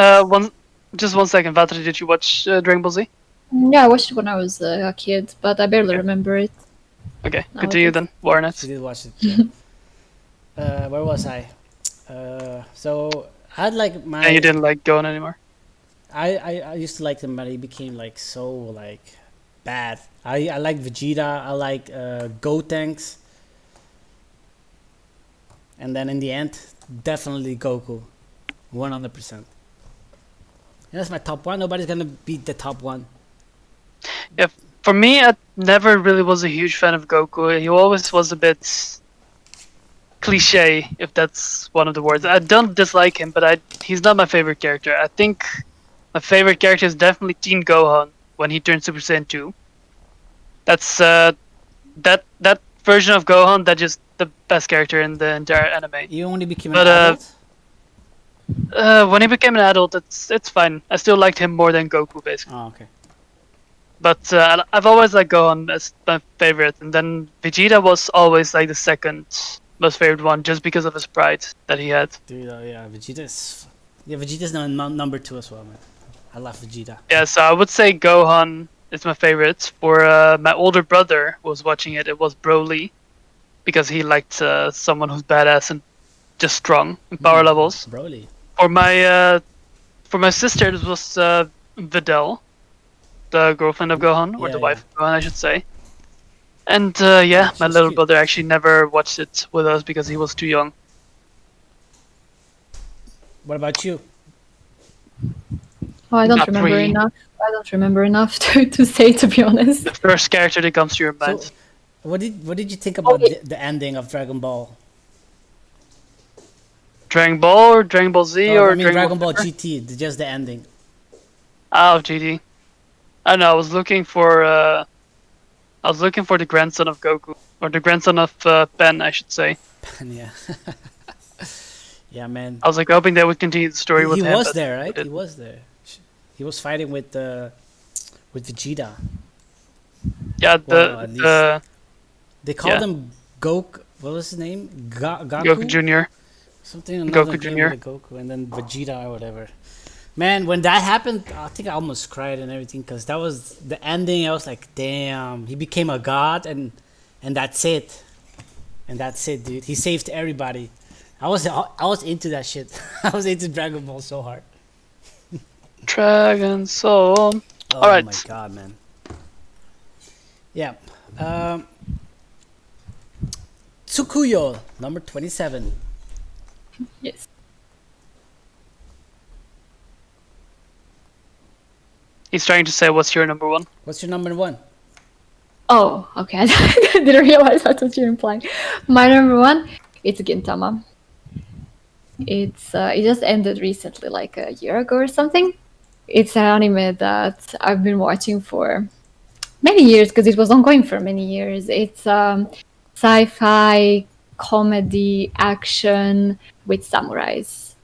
Just 1 second, Valtteri, did you watch Dragon Ball Z? Yeah, I watched it when I was a kid, but I barely remember it. Okay, No, continue it then, Warren. She did watch it. Yeah. Where was I? So I had like my. And you didn't like Gohan anymore? I used to like him, but he became like so like bad. I like Vegeta. I like Gotenks. And then in the end, definitely Goku, 100%. And that's my top 1. Nobody's gonna beat the top 1. Yeah, for me, I never really was a huge fan of Goku. He always was a bit cliche, if that's one of the words. I don't dislike him, but he's not my favorite character. I think my favorite character is definitely Teen Gohan when he turned Super Saiyan 2. That's that version of Gohan that just the best character in the entire anime. You only became But, an adult. When he became an adult, it's fine. I still liked him more than Goku, basically. Oh, okay. But I've always liked Gohan as my favorite, and then Vegeta was always like the second most favorite one, just because of his pride that he had. Dude, yeah, Vegeta's number 2 as well, man. I love Vegeta. Yeah, so I would say Gohan is my favorite. For my older brother who was watching it, it was Broly, because he liked someone who's badass and just strong in power levels. Broly. For my sister, it was Videl, the girlfriend of Gohan, or Yeah, the yeah. wife of Gohan, I should say. And my she's little cute. brother actually never watched it with us because he was too young. What about you? Oh, I don't Not remember really. enough. I don't remember enough to say, to be honest. The first character that comes to your mind. So, what did you think about the ending of Dragon Ball? Dragon Ball or Dragon Ball Z or I mean Dragon Ball Super? GT, just the ending. Oh, GT. I don't know. I was looking for the grandson of Goku, or the grandson of Ben, I should say. Yeah. Yeah, man. I was like hoping they would continue the story with He him. was but there, right? they He didn't. was there. He was fighting with Vegeta. Yeah, Well, at the They called Yeah. him Goku. what was his name? Goku Gaku? Jr. Something another Goku name with Jr. a Goku, and then Vegeta or whatever. Man, when that happened, I think I almost cried and everything because that was the ending. I was like, damn, he became a god, and that's it, dude. He saved everybody. I was into that shit. I was into Dragon Ball so hard. Dragon Soul. Oh All right. my god, man. Yeah. Tsukuyo, number 27. Yes. He's trying to say, what's your number one? What's your number one? Oh, okay. I didn't realize that's what you're implying. My number one, it's Gintama. It just ended recently, like a year ago or something. It's an anime that I've been watching for many years because it was ongoing for many years. It's sci-fi comedy action with samurais,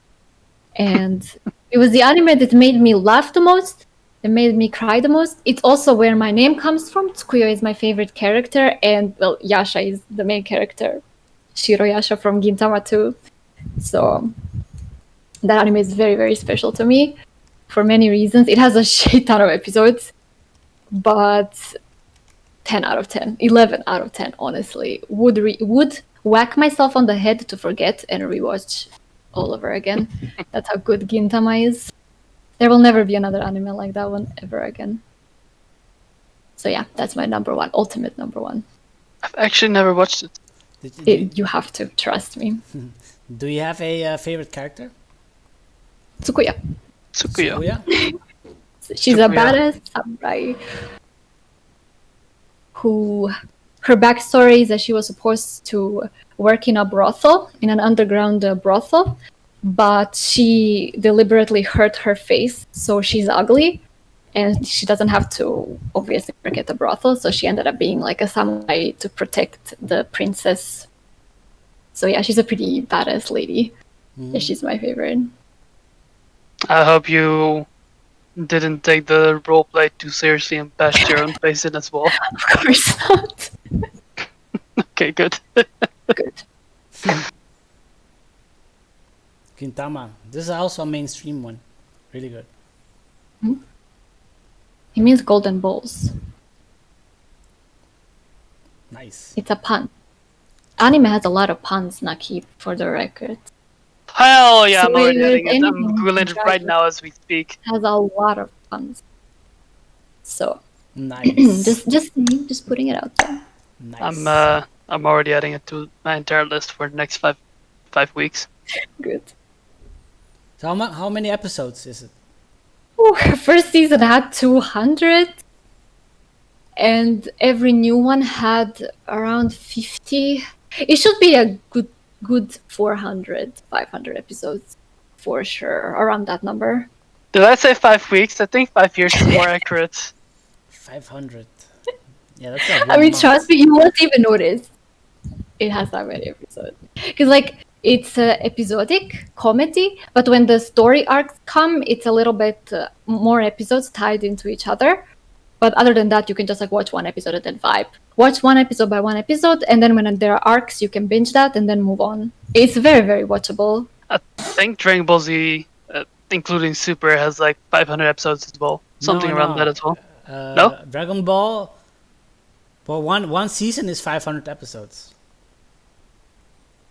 and it was the anime that made me laugh the most. It made me cry the most. It's also where my name comes from. Tsukuyo is my favorite character, and well, Yasha is the main character. Shiro Yasha from Gintama too. So that anime is very, very special to me for many reasons. It has a shit ton of episodes, but 10 out of 10, 11 out of 10, honestly. Would whack myself on the head to forget and rewatch all over again. That's how good Gintama is. There will never be another anime like that one ever again. So yeah, that's my number one, ultimate number one. I've actually never watched it. You have to trust me. Do you have a favorite character? Tsukuya. Tsukuyo. Tsukuya? She's a Tsukuya. badass samurai who her backstory is that she was supposed to work in a brothel, in an underground brothel, but she deliberately hurt her face, so she's ugly, and she doesn't have to obviously work at the brothel, so she ended up being like a samurai to protect the princess. So yeah, she's a pretty badass lady. Yeah, she's my favorite. I hope you didn't take the roleplay too seriously and bashed your own face in as well. Of course not. Okay, good. Good. Gintama. This is also a mainstream one. Really good. It means golden balls. Nice. It's a pun. Anime has a lot of puns, Naki, for the record. Hell yeah, I'm So already with adding it. I'm anything googling it right Dragon now as we speak. has a lot of puns. So Nice. just putting it out there. Nice. I'm already adding it to my entire list for the next five weeks. Good. So how many episodes is it? Ooh, first season had 200, and every new one had around 50. It should be a good 400, 500 episodes for sure, around that number. Did I say 5 weeks? I think 5 years is more accurate. 500. Yeah, that's like I mean, 1 month. trust me, you won't even notice it has that many episodes. Because, like, it's episodic comedy, but when the story arcs come, it's a little bit more episodes tied into each other. But other than that, you can just like watch one episode and then vibe. Watch one episode by one episode, and then when there are arcs, you can binge that and then move on. It's very, very watchable. I think Dragon Ball Z, including Super, has like 500 episodes as well. Something around that as well. No? Dragon Ball. Well, one season is 500 episodes.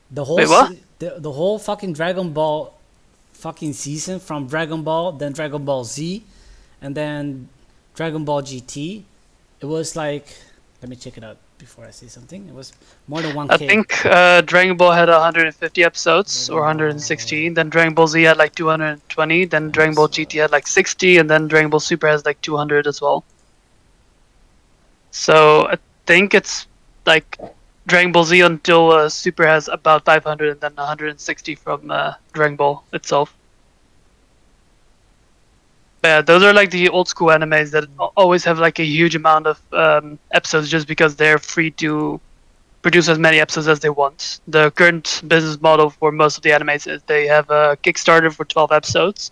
The whole Wait, what? The whole fucking Dragon Ball fucking season, from Dragon Ball, then Dragon Ball Z, and then Dragon Ball GT. It was like, let me check it out before I say something. It was more than 1K. I think Dragon Ball had 150 episodes or 116. Then Dragon Ball Z had like 220. Then Dragon Ball GT had like 60, and then Dragon Ball Super has like 200 as well. So I think it's like Dragon Ball Z until Super has about 500, and then 160 from Dragon Ball itself. But yeah, those are like the old school animes that always have like a huge amount of episodes just because they're free to produce as many episodes as they want. The current business model for most of the animes is they have a Kickstarter for 12 episodes,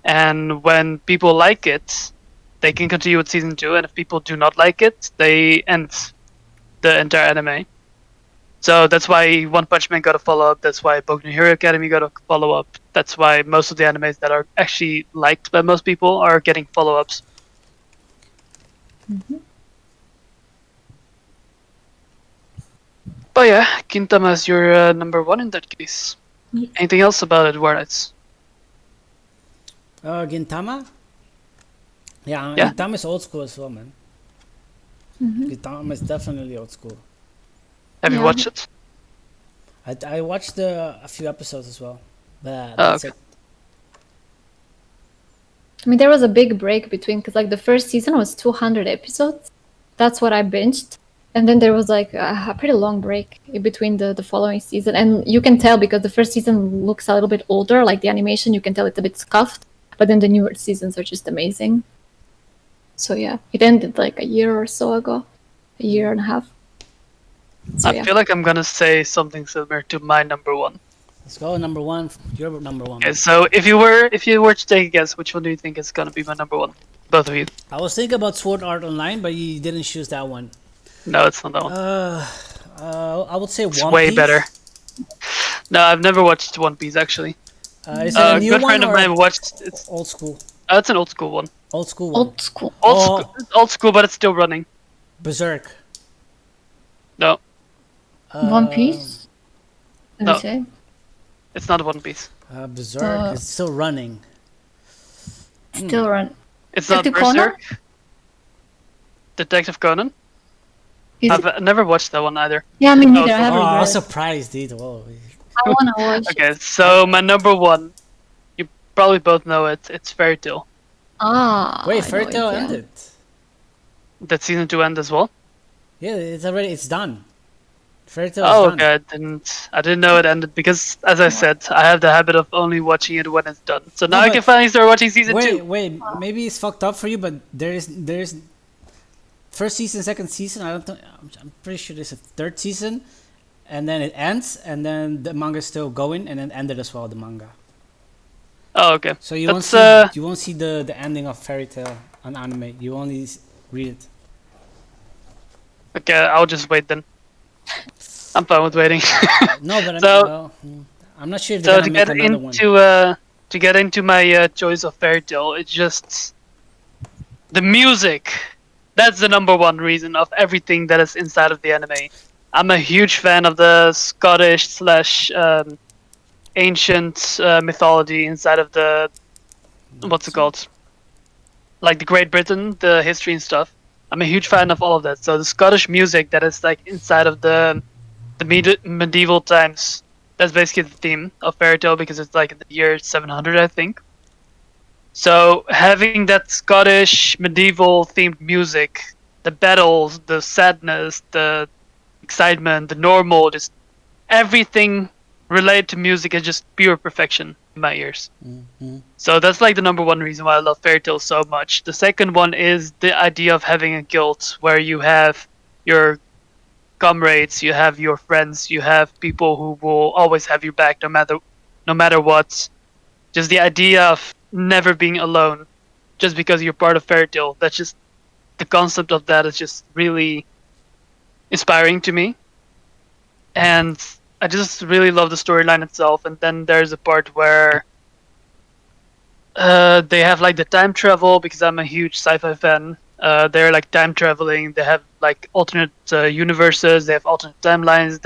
and when people like it, they can continue with season 2, and if people do not like it, they end the entire anime. So that's why One Punch Man got a follow up. That's why Boku no Hero Academy got a follow up. That's why most of the animes that are actually liked by most people are getting follow ups. But yeah, Gintama is your number one in that case. Yeah. Anything else about it, Warnets? Gintama? Yeah, Yeah. Gintama is old school as well, man. Gintama is definitely old school. Have you Yeah. watched it? I watched a few episodes as well. But Oh, that's okay. it. I mean, there was a big break between because like the first season was 200 episodes. That's what I binged, and then there was like a pretty long break in between the following season, and you can tell because the first season looks a little bit older, like the animation, you can tell it's a bit scuffed, but then the newer seasons are just amazing. So yeah, it ended like a year or so ago, a year and a half. So I yeah, feel like I'm gonna say something similar to my number one. Let's go, number one. You're number one. Okay, Man. so if you were to take a guess, which one do you think is gonna be my number one? Both of you. I was thinking about Sword Art Online, but you didn't choose that one. No, it's not that one. I would say It's One way Piece. better. No, I've never watched One Piece actually. Is it a A new good one friend of or mine watched. It's old school? it's an old school one. Old school one. old school. Old school, but it's still running. Berserk. No, One Piece. Let no. me say. it's not One Piece. Berserk is still running. Still run. It's not Detective Conan? Berserk. Detective Conan. Is I've it? never watched that one either. Yeah, me neither. so- I haven't Oh, I read was it. surprised, dude. Whoa. I wanna watch. it. Okay, so my number one, you probably both know it. It's Fairy Tail. Ah. Wait, I Fairy know Tail it, yeah. ended. That season 2 end as well. Yeah, it's done. Fairy Tail Oh, is done. okay. I didn't know it ended because, as I said, I have the habit of only watching it when it's done. So now I but- can finally start watching season Wait, 2. wait. Maybe it's fucked up for you, but there's first season, second season. I don't think. I'm pretty sure there's a third season, and then it ends, and then the manga's still going, and then ended as well. The manga. Oh, okay. So you That's, won't see the ending of Fairy Tail on anime. You only read it. Okay, I'll just wait then. I'm fine with waiting. No, but So- I'm not sure if they're So gonna make another one. to get into my choice of Fairy Tail, it's just the music. That's the number one reason of everything that is inside of the anime. I'm a huge fan of the Scottish slash ancient mythology inside of the what's it called? Like the Great Britain, the history and stuff. I'm a huge fan of all of that. So the Scottish music that is like inside of the medieval times. That's basically the theme of Fairy Tail because it's like in the year 700, I think. So having that Scottish medieval themed music, the battles, the sadness, the excitement, the normal, just everything related to music is just pure perfection in my ears. Mhm. So that's like the number one reason why I love Fairy Tail so much. The second one is the idea of having a guild where you have your comrades, you have your friends, you have people who will always have your back no matter what. Just the idea of never being alone just because you're part of Fairy Tail. That's just the concept of that is just really inspiring to me. And I just really love the storyline itself. And then there's a part where they have like the time travel because I'm a huge sci-fi fan. They're like time traveling. They have like alternate universes. They have alternate timelines.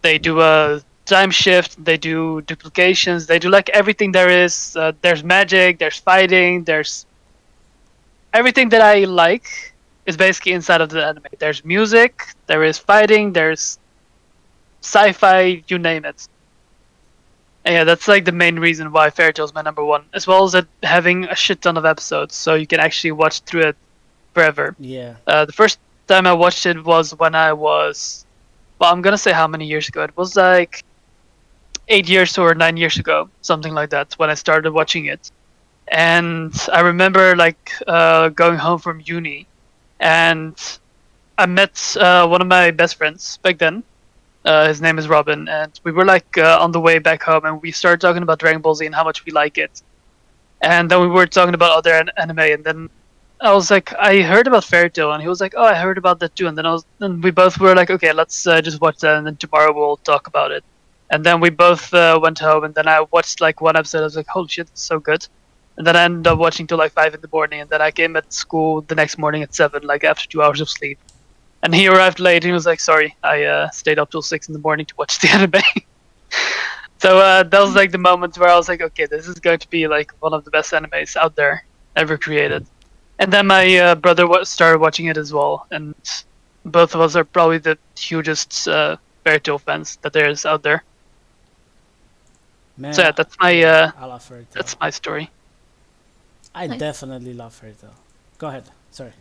They do a time shift. They do duplications. They do like everything there is. There's magic. There's fighting. There's everything that I like is basically inside of the anime. There's music. There is fighting. There's sci-fi. You name it. And yeah, that's like the main reason why Fairy Tail is my number one, as well as it having a shit ton of episodes, so you can actually watch through it forever. Yeah. The first time I watched it was when I was, well, I'm gonna say how many years ago. It was like 8 years or 9 years ago, something like that, when I started watching it. And I remember like going home from uni, and I met one of my best friends back then. His name is Robin, and we were like on the way back home, and we started talking about Dragon Ball Z and how much we like it. And then we were talking about other anime, and then I was like, I heard about Fairy Tail, and he was like, oh, I heard about that too. And then we both were like, okay, let's just watch that, and then tomorrow we'll talk about it. And then we both went home, and then I watched like one episode. I was like, holy shit, it's so good. And then I ended up watching till like 5 in the morning, and then I came at school the next morning at 7, like after 2 hours of sleep. And he arrived late, and he was like, sorry, I stayed up till 6 in the morning to watch the anime. So that was like the moment where I was like, okay, this is going to be like one of the best animes out there ever created. And then my brother started watching it as well, and both of us are probably the hugest Fairy Tail fans that there is out there. Man, So yeah, that's my I love Fairy Tail. that's my story. I Nice. definitely love Fairy Tail. Go ahead. Sorry.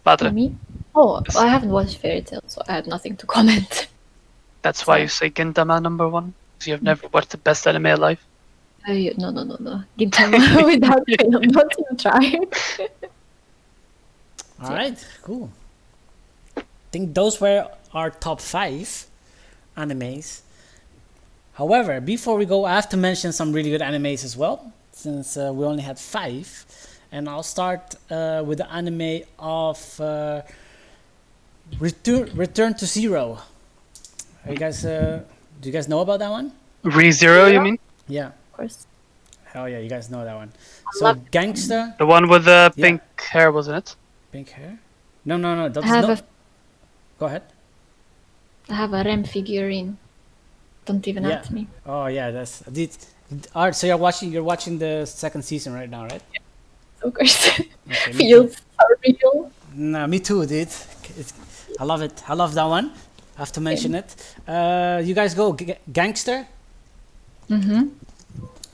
Patre, Me? Oh, I haven't watched Fairy Tail, so I had nothing to comment. that's why you say Gintama #1, because you have never watched the best anime alive. No. Gintama without fail, not even try. All right, cool. I think those were our top 5 animes. However, before we go, I have to mention some really good animes as well, since we only had 5. And I'll start with the anime of Return to Zero. Are you guys, do you guys know about that one? ReZero, you mean? Yeah. Of course. Hell yeah, you guys know that one. So love- Gangsta, The one with the Yeah. pink hair, wasn't it? pink hair. No, that's I have not. a Go ahead. I have a Rem figurine. Don't even Yeah. ask me. Oh yeah, that's. Alright, so you're watching the second season right now, right? Of course. Okay, me too. Feels surreal. Nah, me too, dude. I love it. I love that one. I have to mention it. You guys go Gangster. Mm-hmm.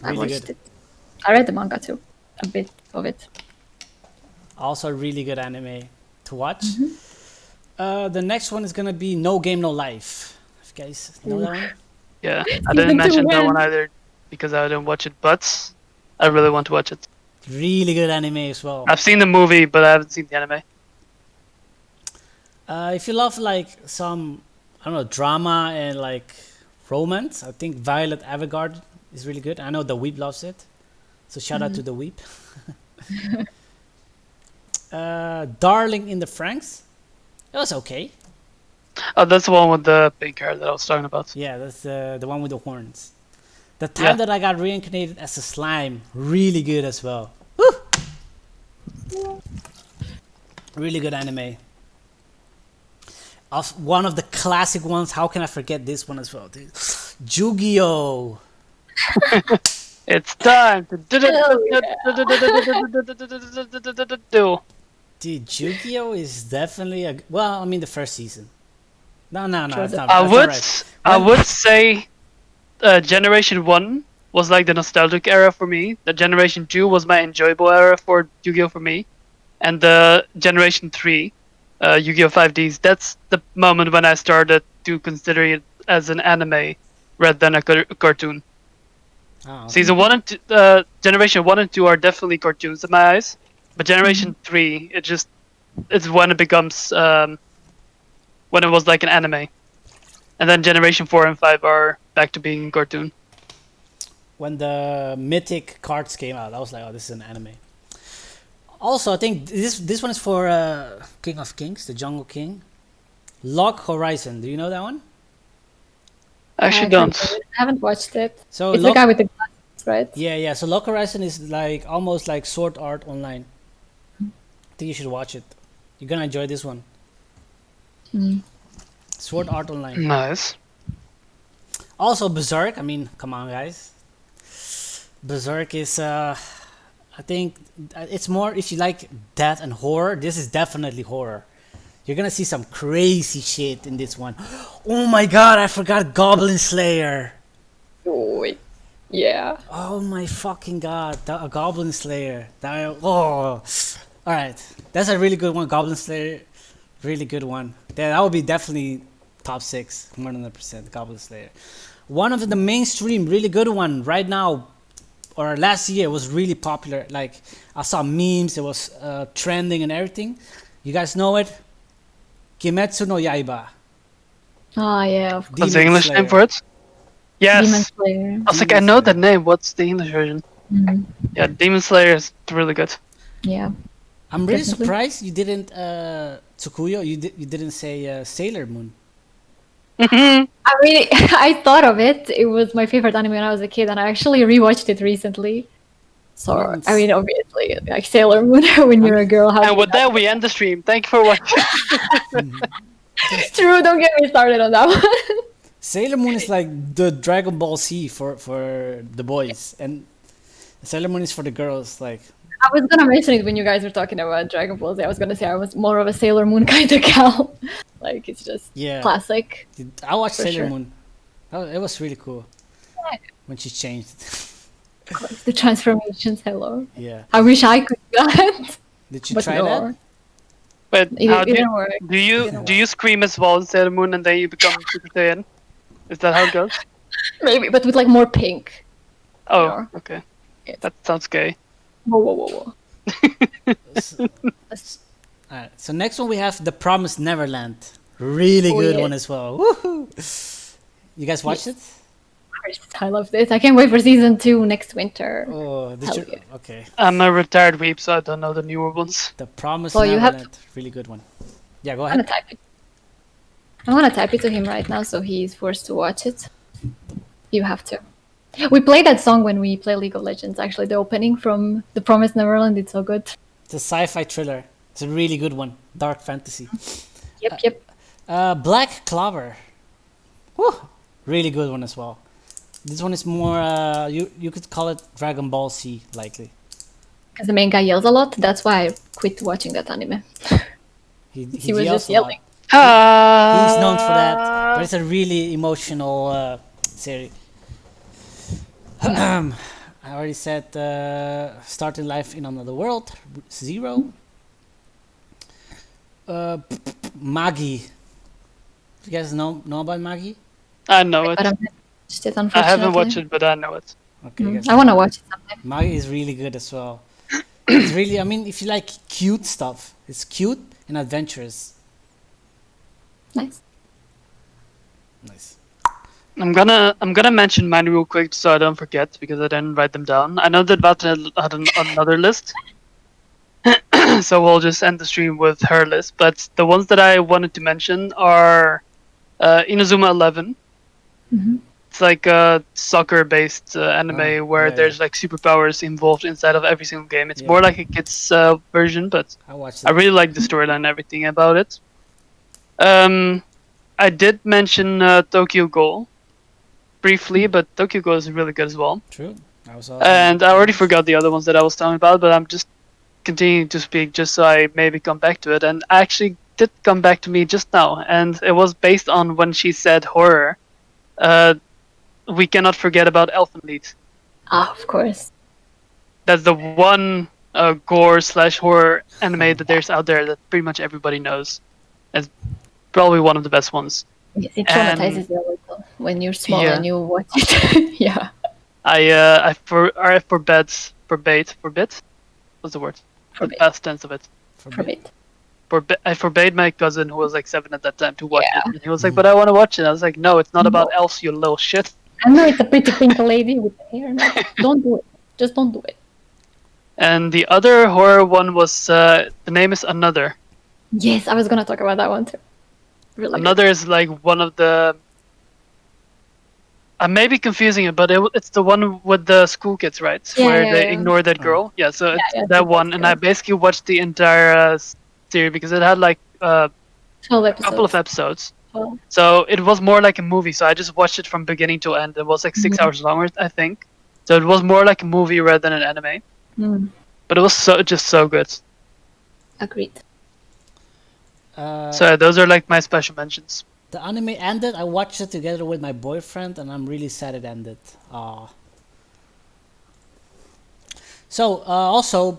I Really watched good. it. I read the manga too. A bit of it. Also, a really good anime to watch. The next one is gonna be No Game No Life. If you guys know that one. Yeah, I Season didn't mention two that one when? either because I didn't watch it, but I really want to watch it. Really good anime as well. I've seen the movie, but I haven't seen the anime. If you love like some, I don't know, drama and like romance, I think Violet Evergarden is really good. I know the Weep loves it, so shout out to the Weep. Darling in the Franxx, it was okay. Oh, that's the one with the pink hair that I was talking about. Yeah, that's the one with the horns. The time that I got reincarnated as a slime, really good as well. Woo! Really good anime. Of one of the classic ones, how can I forget this one as well, dude? Yu-Gi-Oh! It's time to do. Dude, Yu-Gi-Oh is definitely a well. I mean, the first season. No, it's not. I that's would, not right. I would say, Generation 1 was like the nostalgic era for me. The Generation 2 was my enjoyable era for Yu-Gi-Oh for me, and the Generation 3, Yu-Gi-Oh 5Ds. That's the moment when I started to consider it as an anime rather than a cartoon. Oh, Season 1 and 2, Generation 1 and 2 are definitely cartoons in my eyes, but Generation 3, it's when it becomes when it was like an anime, and then Generation 4 and 5 are back to being cartoon. when the mythic cards came out, I was like, oh, this is an anime. Also, I think this one is for King of Kings, the Jungle King. Log Horizon. Do you know that one? I actually don't. I haven't watched it. So It's the guy with the glasses, right? yeah. So Log Horizon is like almost like Sword Art Online. I think you should watch it. You're gonna enjoy this one. Sword Art Online. Nice. Also Berserk. I mean, come on, guys. Berserk is I think it's more if you like death and horror. This is definitely horror. You're gonna see some crazy shit in this one. Oh my god, I forgot Goblin Slayer. Oh, yeah. Oh my fucking god, a Goblin Slayer. Alright. That's a really good one, Goblin Slayer. Really good one. That would be definitely top 6, more than 100%, Goblin Slayer. One of the mainstream, really good one right now, or last year was really popular. Like, I saw memes, it was trending and everything. You guys know it? Kimetsu no Yaiba. Oh, yeah, of course. What's the Demon English Slayer. name for it? Yes. Demon Slayer. I was like, I Demon know Slayer. that name. What's the English version? Yeah, Demon Slayer is really good. Yeah. I'm really Definitely. surprised you didn't Tsukuyo. You didn't say Sailor Moon. Mhm. I mean, I thought of it. It was my favorite anime when I was a kid, and I actually rewatched it recently. So, I mean, obviously, like Sailor Moon, when you're a girl, how And with that, we end the stream. Thank you for watching. True, don't get me started on that one. Sailor Moon is like the Dragon Ball Z for the boys, and Sailor Moon is for the girls. Like, I was gonna mention it when you guys were talking about Dragon Ball Z. I was gonna say I was more of a Sailor Moon kind of gal. Like, it's just yeah, classic. I watched For Sailor sure. Moon. It was really cool when she changed. The transformations, hello. Yeah, I wish I could do that. did you But try no. that? But It, how it do didn't work. you scream as well in Sailor Moon and then you become Super Saiyan? Is that how it goes? Maybe, but with like more pink. Oh, Yeah. okay. Yes. That sounds gay. Whoa, whoa, whoa, whoa. Alright, so next one we have The Promised Neverland. Really Oh, good yeah. one as well. Woohoo! You guys watched it? I love this. I can't wait for season 2 next winter. Oh, did Hell you? yeah. Okay. I'm a retired weep, so I don't know the newer ones. The Promised Well, you have Neverland. Really good one. Yeah, go I'm gonna ahead. type it. I'm gonna type it to him right now, so he's forced to watch it. You have to. We play that song when we play League of Legends. Actually, the opening from The Promised Neverland. It's so good. It's a sci-fi thriller. It's a really good one. Dark fantasy. Yep. Black Clover. Whew. Really good one as well. This one is more, you could call it Dragon Ball Z, likely. Because the main guy yells a lot. That's why I quit watching that anime. He He was yells just a lot. yelling. He's known for that, but it's a really emotional series. I already said starting life in another world, Zero. Magi. You guys know about Magi? I know it. But I've never watched it, I unfortunately. haven't watched it, but I know it. Okay, you guys I want to watch it sometime. Magi is really good as well. It's really, I mean, if you like cute stuff, it's cute and adventurous. Nice. Nice. I'm gonna mention mine real quick so I don't forget because I didn't write them down. I know that Vatten had another list, so we'll just end the stream with her list. But the ones that I wanted to mention are Inazuma 11. Mhm. It's like a soccer-based anime Oh, where yeah, there's like superpowers involved inside of every single game. It's Yeah. more like a kids version, but I watched I it. really like the storyline and everything about it. I did mention Tokyo Ghoul briefly, but Tokyo Ghoul is really good as well. True. I was And I already forgot the other ones that I was talking about, but I'm just continuing to speak just so I maybe come back to it. And actually did come back to me just now, and it was based on when she said horror. We cannot forget about Elfenlied. Ah, of course. That's the one gore / horror anime that there's out there that pretty much everybody knows. It's probably one of the best ones. Yes, it traumatizes you a little when you're small Yeah. and you watch it. Yeah. I forbade. What's the word? Forbade. The past tense of it. Forbid. I forbade my cousin, who was like 7 at that time, to watch Yeah. it. And he was like, "But I want to watch it." I was like, "No, it's not about No. elves, you little shit." I know it's a pretty pink lady with hair. No, don't do it. Just don't do it. And the other horror one was the name is Another. Yes, I was gonna talk about that one too. Really good. Another is like one of the. I may be confusing it, but it's the one with the school kids, right? Yeah, Where yeah, they yeah. ignore that girl. Yeah, so it's yeah, that that's one, and I good. basically watched the entire series because it had like a 12 couple of episodes. episodes. Well, So it was more like a movie. So I just watched it from beginning to end. It was like 6 hours longer, I think. So it was more like a movie rather than an anime. But it was just so good. agreed. So those are like my special mentions. The anime ended. I watched it together with my boyfriend, and I'm really sad it ended. So also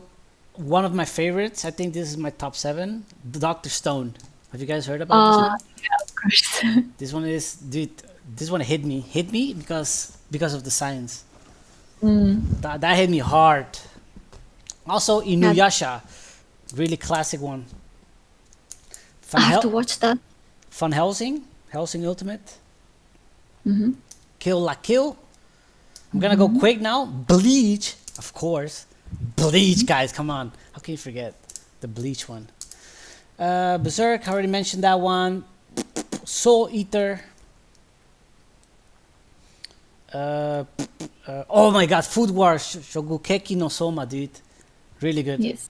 one of my favorites. I think this is my top 7. The Doctor Stone. Have you guys heard about this one? Yeah, of course. This one is, dude. This one hit me because of the science. That hit me hard. Also Inuyasha, really classic one. I have to watch that. Van Helsing Ultimate. Kill La Kill. I'm gonna go quick now. Bleach, Of course. Bleach, guys, come on. How can you forget the Bleach one? Berserk, I already mentioned that one. Soul Eater. Oh my god, Food Wars, Shogukeki no Soma, dude. Really good. Yes.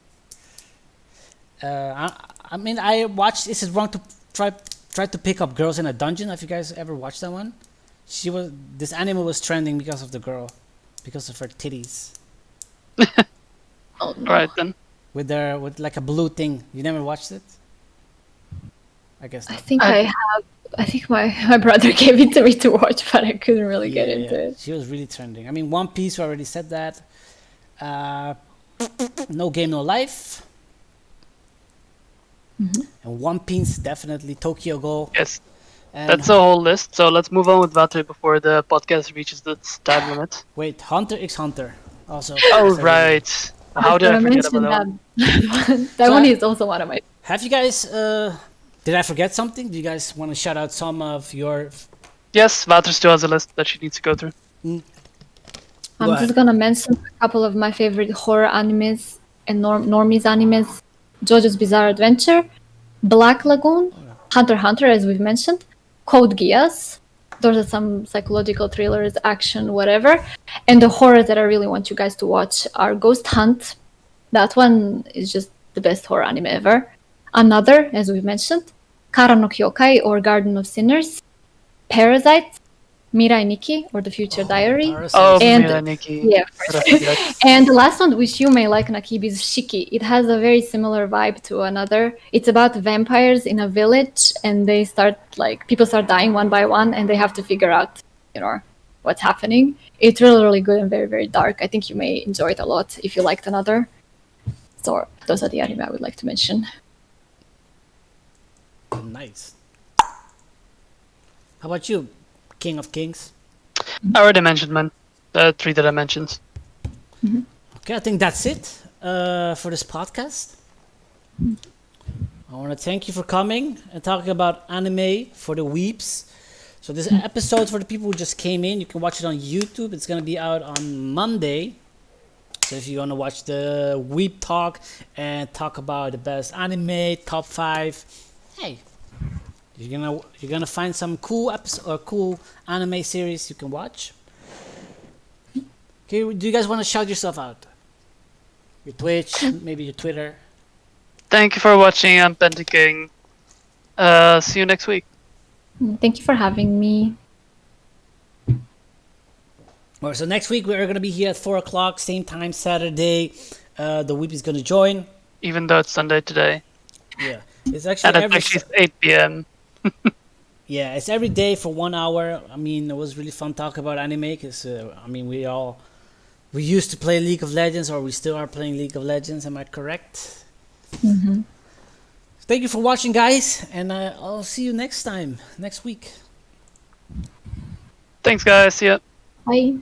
I mean, I watched. Is it wrong to try to pick up girls in a dungeon? Have you guys ever watched that one? This anime was trending because of the girl, because of her titties. Oh no. Alright then. With like a blue thing. You never watched it? I guess I not. think I have. I think my brother gave it to me to watch, but I couldn't really get into it. She was really trending. I mean, One Piece, we already said that. No Game, No Life. And One Piece, definitely. Tokyo Ghoul. Yes. And That's a whole list. So let's move on with Vatre before the podcast reaches its time limit. wait, Hunter x Hunter. Also. Oh So, right. How did I forget about that one? That So one I- is also one of my. Have you guys? Did I forget something? Do you guys want to shout out some of your? Yes, Vatre still has a list that she needs to go through. I'm Go ahead. just gonna mention a couple of my favorite horror animes and normies animes: JoJo's Bizarre Adventure, Black Lagoon, Hunter x Hunter, as we've mentioned, Code Geass. Those are some psychological thrillers, action, whatever. And the horror that I really want you guys to watch are Ghost Hunt. That one is just the best horror anime ever. Another, as we've mentioned, Kara no Kyokai or Garden of Sinners, Parasite, Mirai Nikki or The Future Diary. Parasite. Oh, And- Mira Nikki. Yeah. What I forget. And the last one, which you may like, Nakib, is Shiki. It has a very similar vibe to another. It's about vampires in a village, and they start people start dying one by one, and they have to figure out, what's happening. It's really, really good and very, very dark. I think you may enjoy it a lot if you liked another. So those are the anime I would like to mention. Nice. How about you, King of Kings? I already mentioned, man. The 3 that I mentioned. Okay, I think that's it for this podcast. I want to thank you for coming and talking about anime for the weeps. So this episode, for the people who just came in, you can watch it on YouTube. It's going to be out on Monday. So if you want to watch the weep talk and talk about the best anime, top 5, hey, you're gonna find some cool episode or cool anime series you can watch. Okay, do you guys want to shout yourself out? Your Twitch, maybe your Twitter. Thank you for watching. I'm Pentaking. See you next week. Thank you for having me. Alright, so next week we're gonna be here at 4 o'clock, same time, Saturday. The Weep is gonna join. Even though it's Sunday today. Yeah, it's actually And it's actually 8 p.m. Yeah, it's every day for 1 hour. I mean, it was really fun talking about anime because I mean we used to play League of Legends, or we still are playing League of Legends. Am I correct? Mm-hmm. Thank you for watching, guys, and I'll see you next week. Thanks, guys. See ya. Bye.